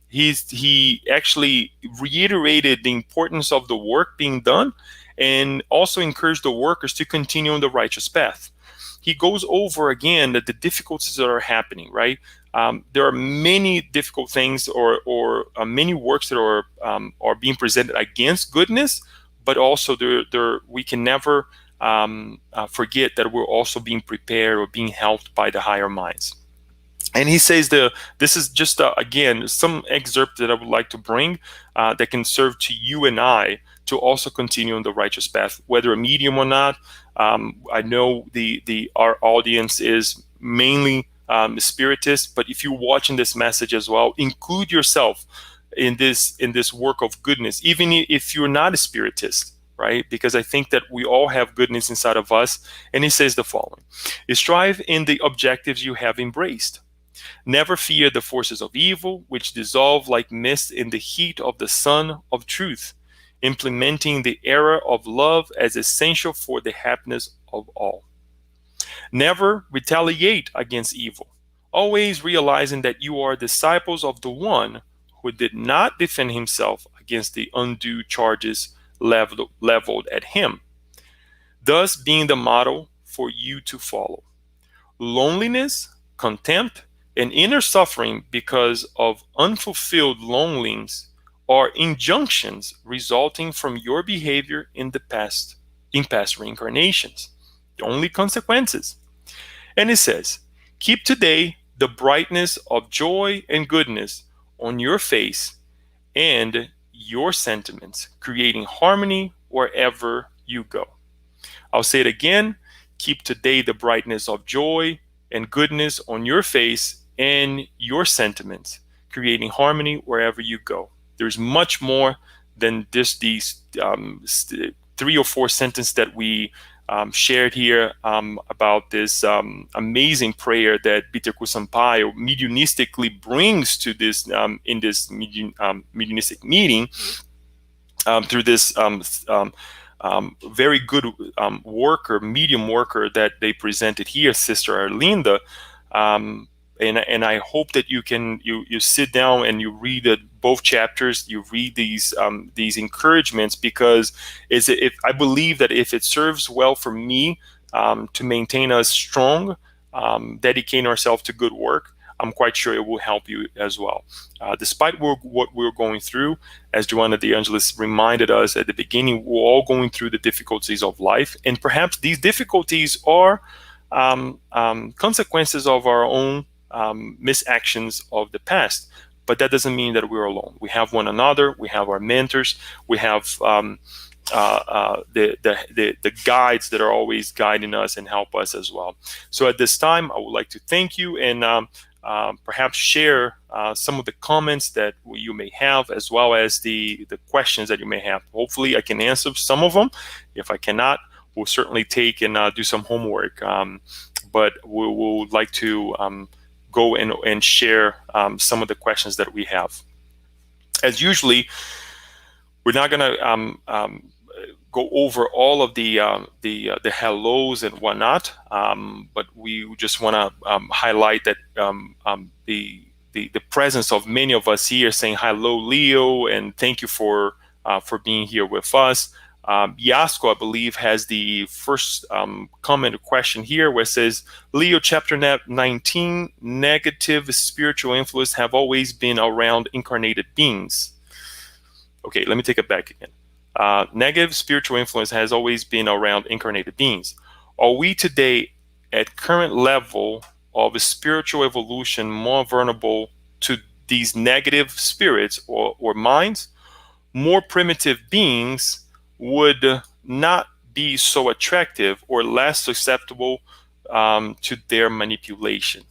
he actually reiterated the importance of the work being done and also encouraged the workers to continue on the righteous path. He goes over again that the difficulties that are happening, right? There are many difficult things or many works that are being presented against goodness, but also we can never forget that we're also being prepared or being helped by the higher minds. And he says this is just, again, some excerpt that I would like to bring that can serve to you and I to also continue on the righteous path, whether a medium or not. I know our audience is mainly Spiritist, but if you're watching this message as well, include yourself in this work of goodness, even if you're not a Spiritist. Right? Because I think that we all have goodness inside of us. And he says the following: strive in the objectives you have embraced. Never fear the forces of evil, which dissolve like mist in the heat of the sun of truth, implementing the era of love as essential for the happiness of all. Never retaliate against evil, always realizing that you are disciples of the one who did not defend himself against the undue charges leveled at him, thus being the model for you to follow. Loneliness, contempt, and inner suffering because of unfulfilled longings are injunctions resulting from your behavior in past reincarnations. The only consequences. And it says, keep today the brightness of joy and goodness on your face and your sentiments, creating harmony wherever you go. I'll say it again. Keep today the brightness of joy and goodness on your face and your sentiments, creating harmony wherever you go. There's much more than just these 3 or 4 sentences that we shared here about this amazing prayer that Biteku Sampaio mediumistically brings to this in this mediumistic meeting through this very good medium worker that they presented here, Sister Arlinda. And I hope that you sit down and you read both chapters. You read these encouragements, because I believe that if it serves well for me to maintain us strong, dedicating ourselves to good work, I'm quite sure it will help you as well. Despite what we're going through, as Joanna De Angelis reminded us at the beginning, we're all going through the difficulties of life, and perhaps these difficulties are consequences of our own misactions of the past, but that doesn't mean that we're alone. We have one another. We have our mentors. We have the guides that are always guiding us and help us as well. So at this time, I would like to thank you and perhaps share some of the comments that you may have, as well as the questions that you may have. Hopefully, I can answer some of them. If I cannot, we'll certainly take and do some homework. But we would like to go and share some of the questions that we have. As usually, we're not going to go over all of the hellos and whatnot, but we just want to highlight that the presence of many of us here saying hello, Leo, and thank you for being here with us. Yasko, I believe, has the first comment or question here where it says, Leo chapter 19, negative spiritual influence have always been around incarnated beings. Okay, let me take it back again. Negative spiritual influence has always been around incarnated beings. Are we today at current level of spiritual evolution more vulnerable to these negative spirits or minds? More primitive beings would not be so attractive or less susceptible to their manipulation.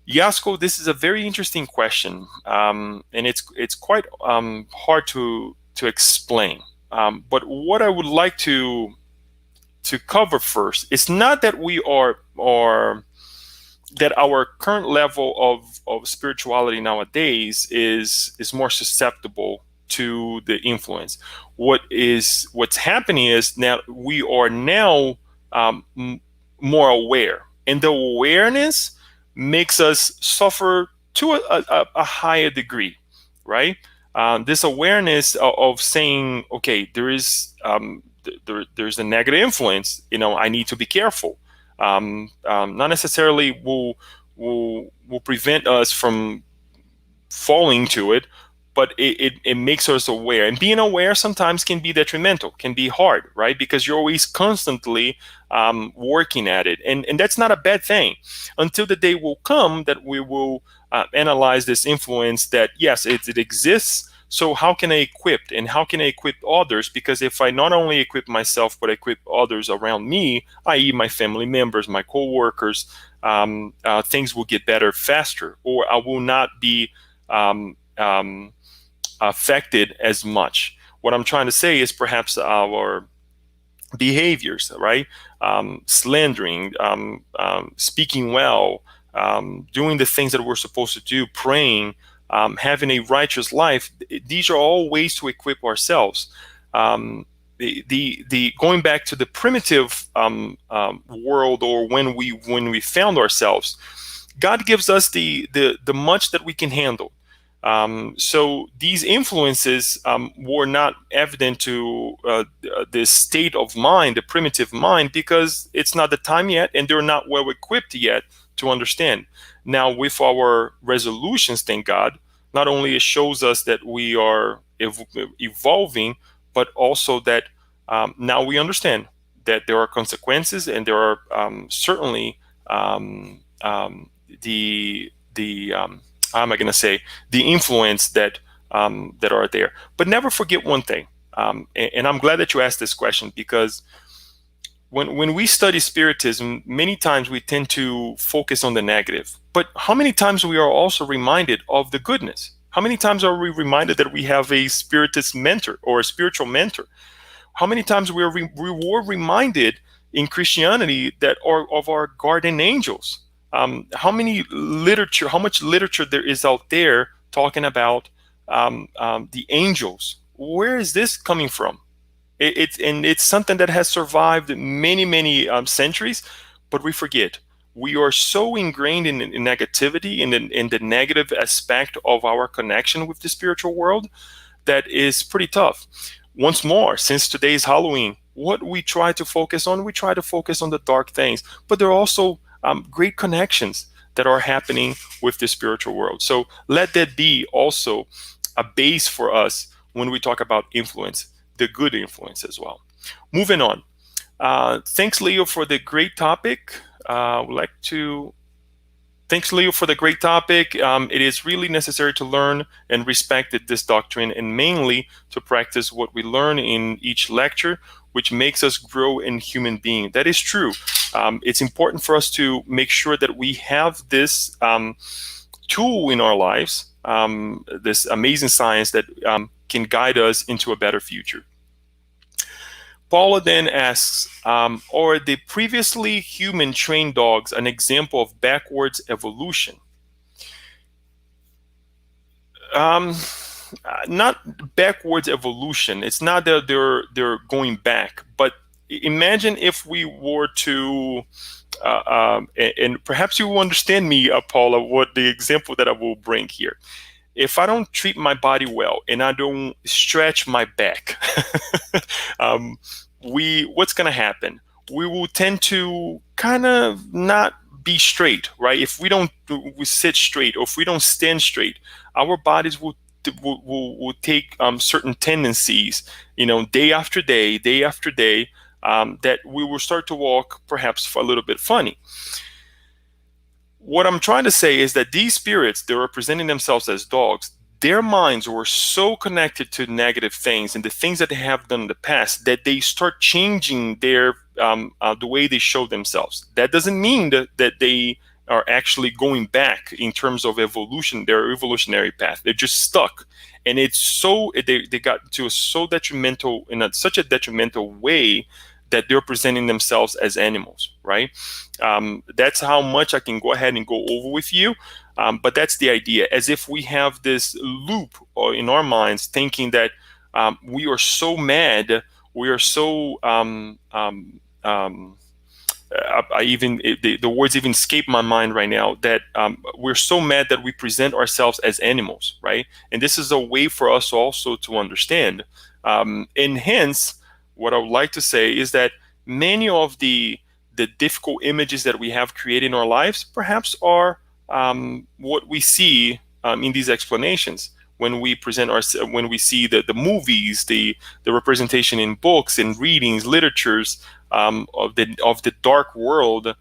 Yasko, this is a very interesting question, and it's quite hard to explain. But what I would like to cover first is not that we are that our current level of spirituality nowadays is more susceptible to the influence. What's happening is now we are now more aware, and the awareness makes us suffer to a higher degree, right? This awareness of saying, okay, there's a negative influence. I need to be careful. Not necessarily will prevent us from falling to it, but it makes us aware. And being aware sometimes can be detrimental, can be hard, right? Because you're always constantly working at it. And that's not a bad thing until the day will come that we will analyze this influence that, yes, it exists. So how can I equip and how can I equip others? Because if I not only equip myself, but equip others around me, i.e. my family members, my co-workers, things will get better faster, or I will not be affected as much. What I'm trying to say is perhaps our behaviors, right? Slandering, speaking well, doing the things that we're supposed to do, praying, having a righteous life. These are all ways to equip ourselves. The going back to the primitive world, or when we found ourselves, God gives us the much that we can handle. So these influences were not evident to this state of mind, the primitive mind, because it's not the time yet, and they're not well equipped yet to understand. Now, with our resolutions, thank God, not only it shows us that we are evolving, but also that now we understand that there are consequences, and there are certainly how am I going to say, the influence that are there. But never forget one thing, and I'm glad that you asked this question, because when we study Spiritism, many times we tend to focus on the negative. But how many times we are also reminded of the goodness? How many times are we reminded that we have a Spiritist mentor or a spiritual mentor? How many times we were reminded in Christianity that of our guardian angels? How much literature there is out there talking about the angels? Where is this coming from? It's something that has survived many centuries, but we forget. We are so ingrained in negativity, in the negative aspect of our connection with the spiritual world, that is pretty tough. Once more, since today's Halloween, what we try to focus on the dark things, but there are also great connections that are happening with the spiritual world. So let that be also a base for us when we talk about influence, the good influence as well. Moving on. Thanks, Leo, for the great topic. Thanks, Leo, for the great topic. It is really necessary to learn and respect this doctrine, and mainly to practice what we learn in each lecture, which makes us grow in human being. That is true. It's important for us to make sure that we have this tool in our lives, this amazing science that can guide us into a better future. Paula then asks, are the previously human trained dogs an example of backwards evolution? not backwards evolution. It's not that they're going back, but imagine if we were to and perhaps you will understand me, Paula, what the example that I will bring here. If I don't treat my body well and I don't stretch my back, um, what's going to happen? We will tend to kind of not be straight, right? If we sit straight, or if we don't stand straight, our bodies will take certain tendencies, day after day, day after day, that we will start to walk perhaps a little bit funny. What I'm trying to say is that these spirits, they're representing themselves as dogs. Their minds were so connected to negative things and the things that they have done in the past that they start changing the way they show themselves. That doesn't mean that they are actually going back in terms of evolution, their evolutionary path. They're just stuck. And it's so, they got to so detrimental, such a detrimental way that they're presenting themselves as animals, right? That's how much I can go ahead and go over with you. But that's the idea, as if we have this loop in our minds thinking that we are so mad, we are so, the words even escape my mind right now, that we're so mad that we present ourselves as animals, right? And this is a way for us also to understand. And hence, what I would like to say is that many of the difficult images that we have created in our lives perhaps are what we see in these explanations when we when we see the movies, the representation in books and readings, literatures of the dark world.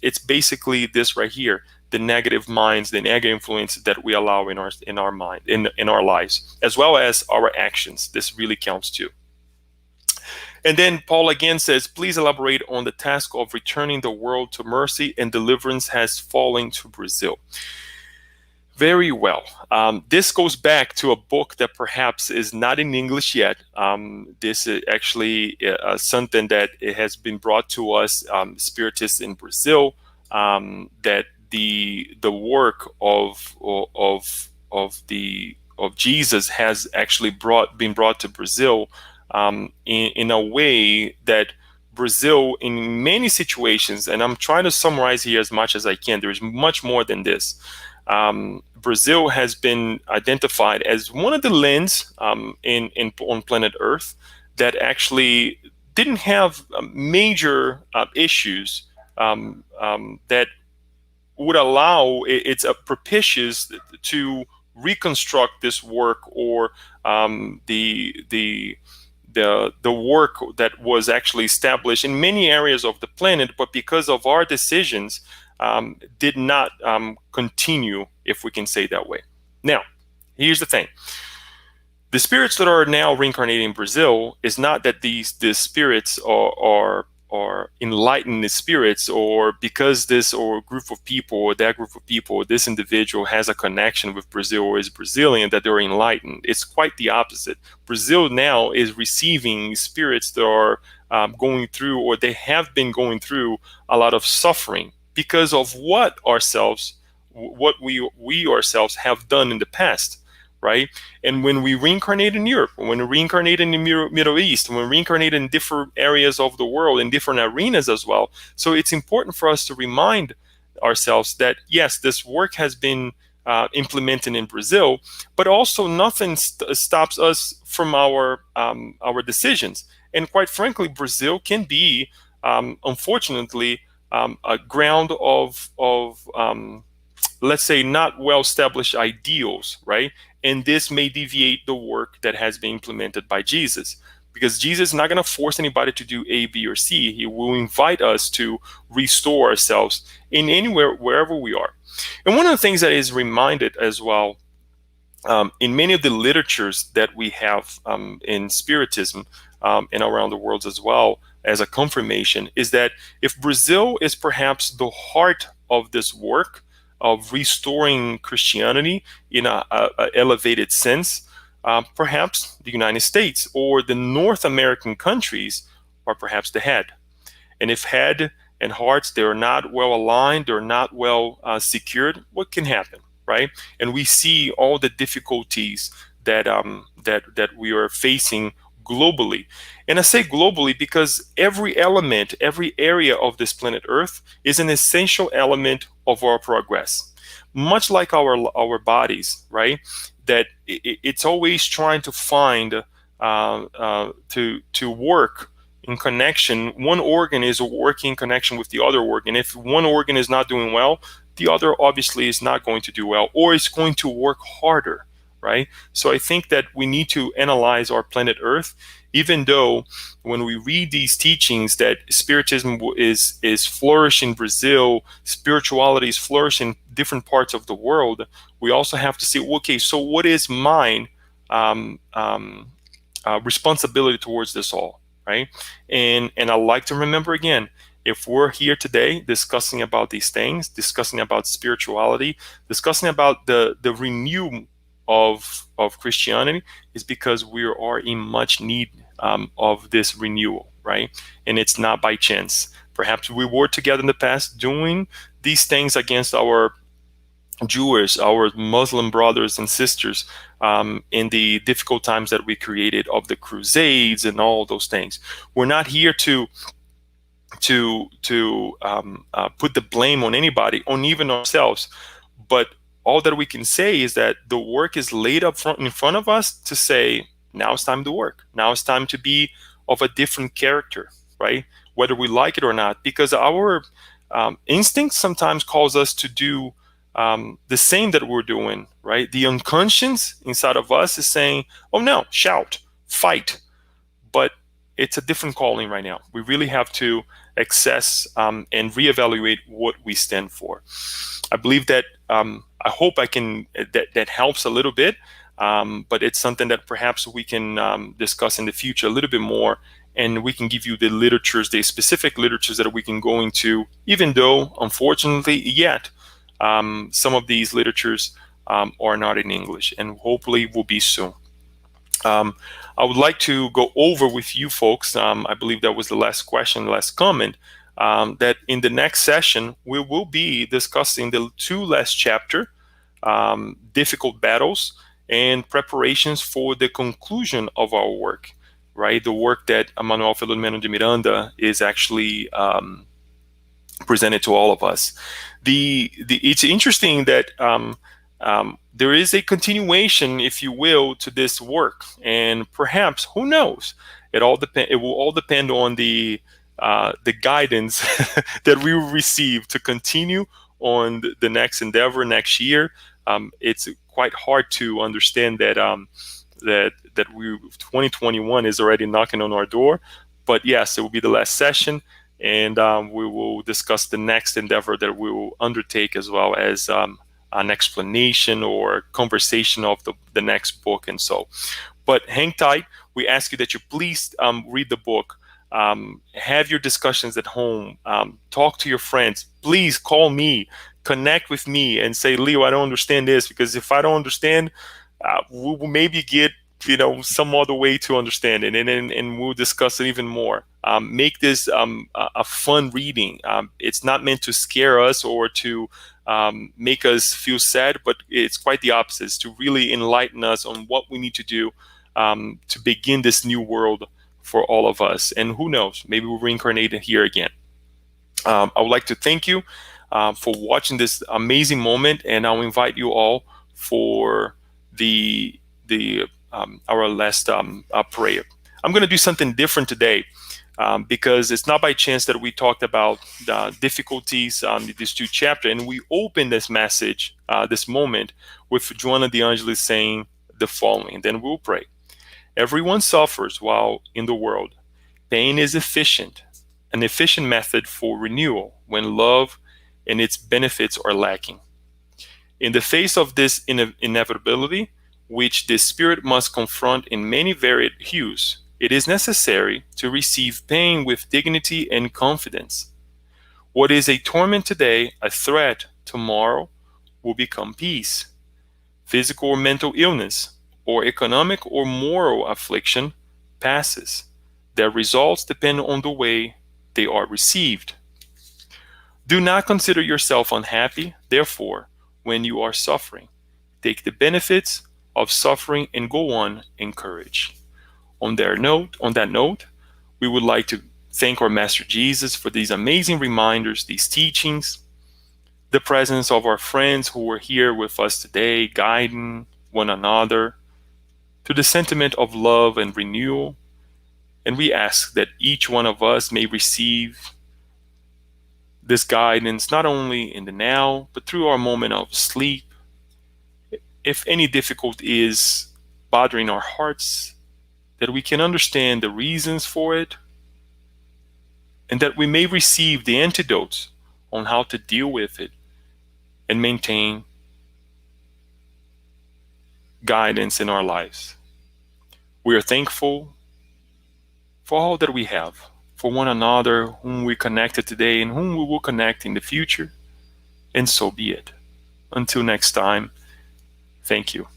It's basically this right here: the negative minds, the negative influence that we allow in our mind, in our lives, as well as our actions. This really counts too. And then Paul again says, please elaborate on the task of returning the world to mercy and deliverance has fallen to Brazil. Very well. This goes back to a book that perhaps is not in English yet. This is actually something that it has been brought to us, Spiritists in Brazil, that the work of Jesus has actually been brought to Brazil. In a way that Brazil, in many situations, and I'm trying to summarize here as much as I can, there's much more than this. Brazil has been identified as one of the lands on planet Earth that actually didn't have major issues that would allow it's propitious to reconstruct this work, or the work that was actually established in many areas of the planet, but because of our decisions, did not continue, if we can say that way. Now, here's the thing. The spirits that are now reincarnating in Brazil is not that these spirits are enlightened spirits, or because this or group of people or that group of people or this individual has a connection with Brazil or is Brazilian that they're enlightened. It's quite the opposite. Brazil now is receiving spirits that are going through, or they have been going through, a lot of suffering because of what we ourselves have done in the past. Right? And when we reincarnate in Europe, when we reincarnate in the Middle East, when we reincarnate in different areas of the world, in different arenas as well. So it's important for us to remind ourselves that, yes, this work has been implemented in Brazil, but also nothing stops us from our decisions. And quite frankly, Brazil can be, unfortunately, a ground of let's say, not well-established ideals, right? And this may deviate the work that has been implemented by Jesus, because Jesus is not going to force anybody to do A, B, or C. He will invite us to restore ourselves in anywhere, wherever we are. And one of the things that is reminded as well in many of the literatures that we have in Spiritism and around the world as well, as a confirmation, is that if Brazil is perhaps the heart of this work, of restoring Christianity in a elevated sense, perhaps the United States or the North American countries are perhaps the head. And if head and hearts, they're not well aligned, they're not well secured, what can happen, right? And we see all the difficulties that we are facing globally. And I say globally because every element, every area of this planet Earth is an essential element of our progress. Much like our bodies, right? That it's always trying to find to work in connection. One organ is working in connection with the other organ. If one organ is not doing well, the other obviously is not going to do well, or it's going to work harder, right? So I think that we need to analyze our planet Earth, even though when we read these teachings that spiritism is flourishing in Brazil, spirituality is flourishing in different parts of the world, we also have to say, okay, so what is mine responsibility towards this all, right? And I like to remember again, if we're here today discussing about these things, discussing about spirituality, discussing about the renew of Christianity, is because we are in much need of this renewal, right? And it's not by chance. Perhaps we were together in the past doing these things against our Jewish, our Muslim brothers and sisters in the difficult times that we created of the Crusades and all those things. We're not here to put the blame on anybody, on even ourselves, but all that we can say is that the work is laid up in front of us to say, now it's time to work. Now it's time to be of a different character, right? Whether we like it or not, because our instinct sometimes calls us to do the same that we're doing, right? The unconscious inside of us is saying, oh no, shout, fight. But it's a different calling right now. We really have to assess and reevaluate what we stand for. I believe that I hope that helps a little bit, but it's something that perhaps we can discuss in the future a little bit more, and we can give you the literatures, the specific literatures that we can go into, even though, unfortunately, yet some of these literatures are not in English, and hopefully will be soon. I would like to go over with you folks, I believe that was the last question, last comment, that in the next session, we will be discussing the two last chapter, difficult battles and preparations for the conclusion of our work, right? The work that Manuel Filomeno de Miranda is actually presented to all of us. It's interesting that there is a continuation, if you will, to this work, and perhaps, who knows? It will all depend on the guidance that we will receive to continue on the next endeavor next year. It's quite hard to understand that 2021 is already knocking on our door. But yes, it will be the last session, and we will discuss the next endeavor that we will undertake, as well as an explanation or conversation of the next book. And so, but hang tight. We ask you that you please read the book, have your discussions at home, talk to your friends. Please call me, connect with me, and say, Leo, I don't understand this, because if I don't understand, we'll maybe get some other way to understand it, and we'll discuss it even more. Make this a fun reading. It's not meant to scare us or to make us feel sad, but it's quite the opposite. It's to really enlighten us on what we need to do to begin this new world for all of us. And who knows, maybe we'll reincarnate here again. I would like to thank you for watching this amazing moment, and I'll invite you all for our last prayer. I'm going to do something different today, because it's not by chance that we talked about the difficulties in these two chapters, and we open this message, this moment, with Joanna de Angelis saying the following, and then we'll pray. Everyone suffers while in the world. Pain is an efficient method for renewal when love and its benefits are lacking. In the face of this inevitability, which the spirit must confront in many varied hues, it is necessary to receive pain with dignity and confidence. What is a torment today, a threat tomorrow, will become peace. Physical or mental illness, or economic or moral affliction, passes. Their results depend on the way they are received. Do not consider yourself unhappy, therefore, when you are suffering. Take the benefits of suffering and go on in courage. On that note, we would like to thank our Master Jesus for these amazing reminders, these teachings, the presence of our friends who were here with us today, guiding one another to the sentiment of love and renewal. And we ask that each one of us may receive this guidance not only in the now, but through our moment of sleep. If any difficulty is bothering our hearts, that we can understand the reasons for it, and that we may receive the antidotes on how to deal with it and maintain guidance in our lives. We are thankful for all that we have, for one another, whom we connected today and whom we will connect in the future, and so be it. Until next time, thank you.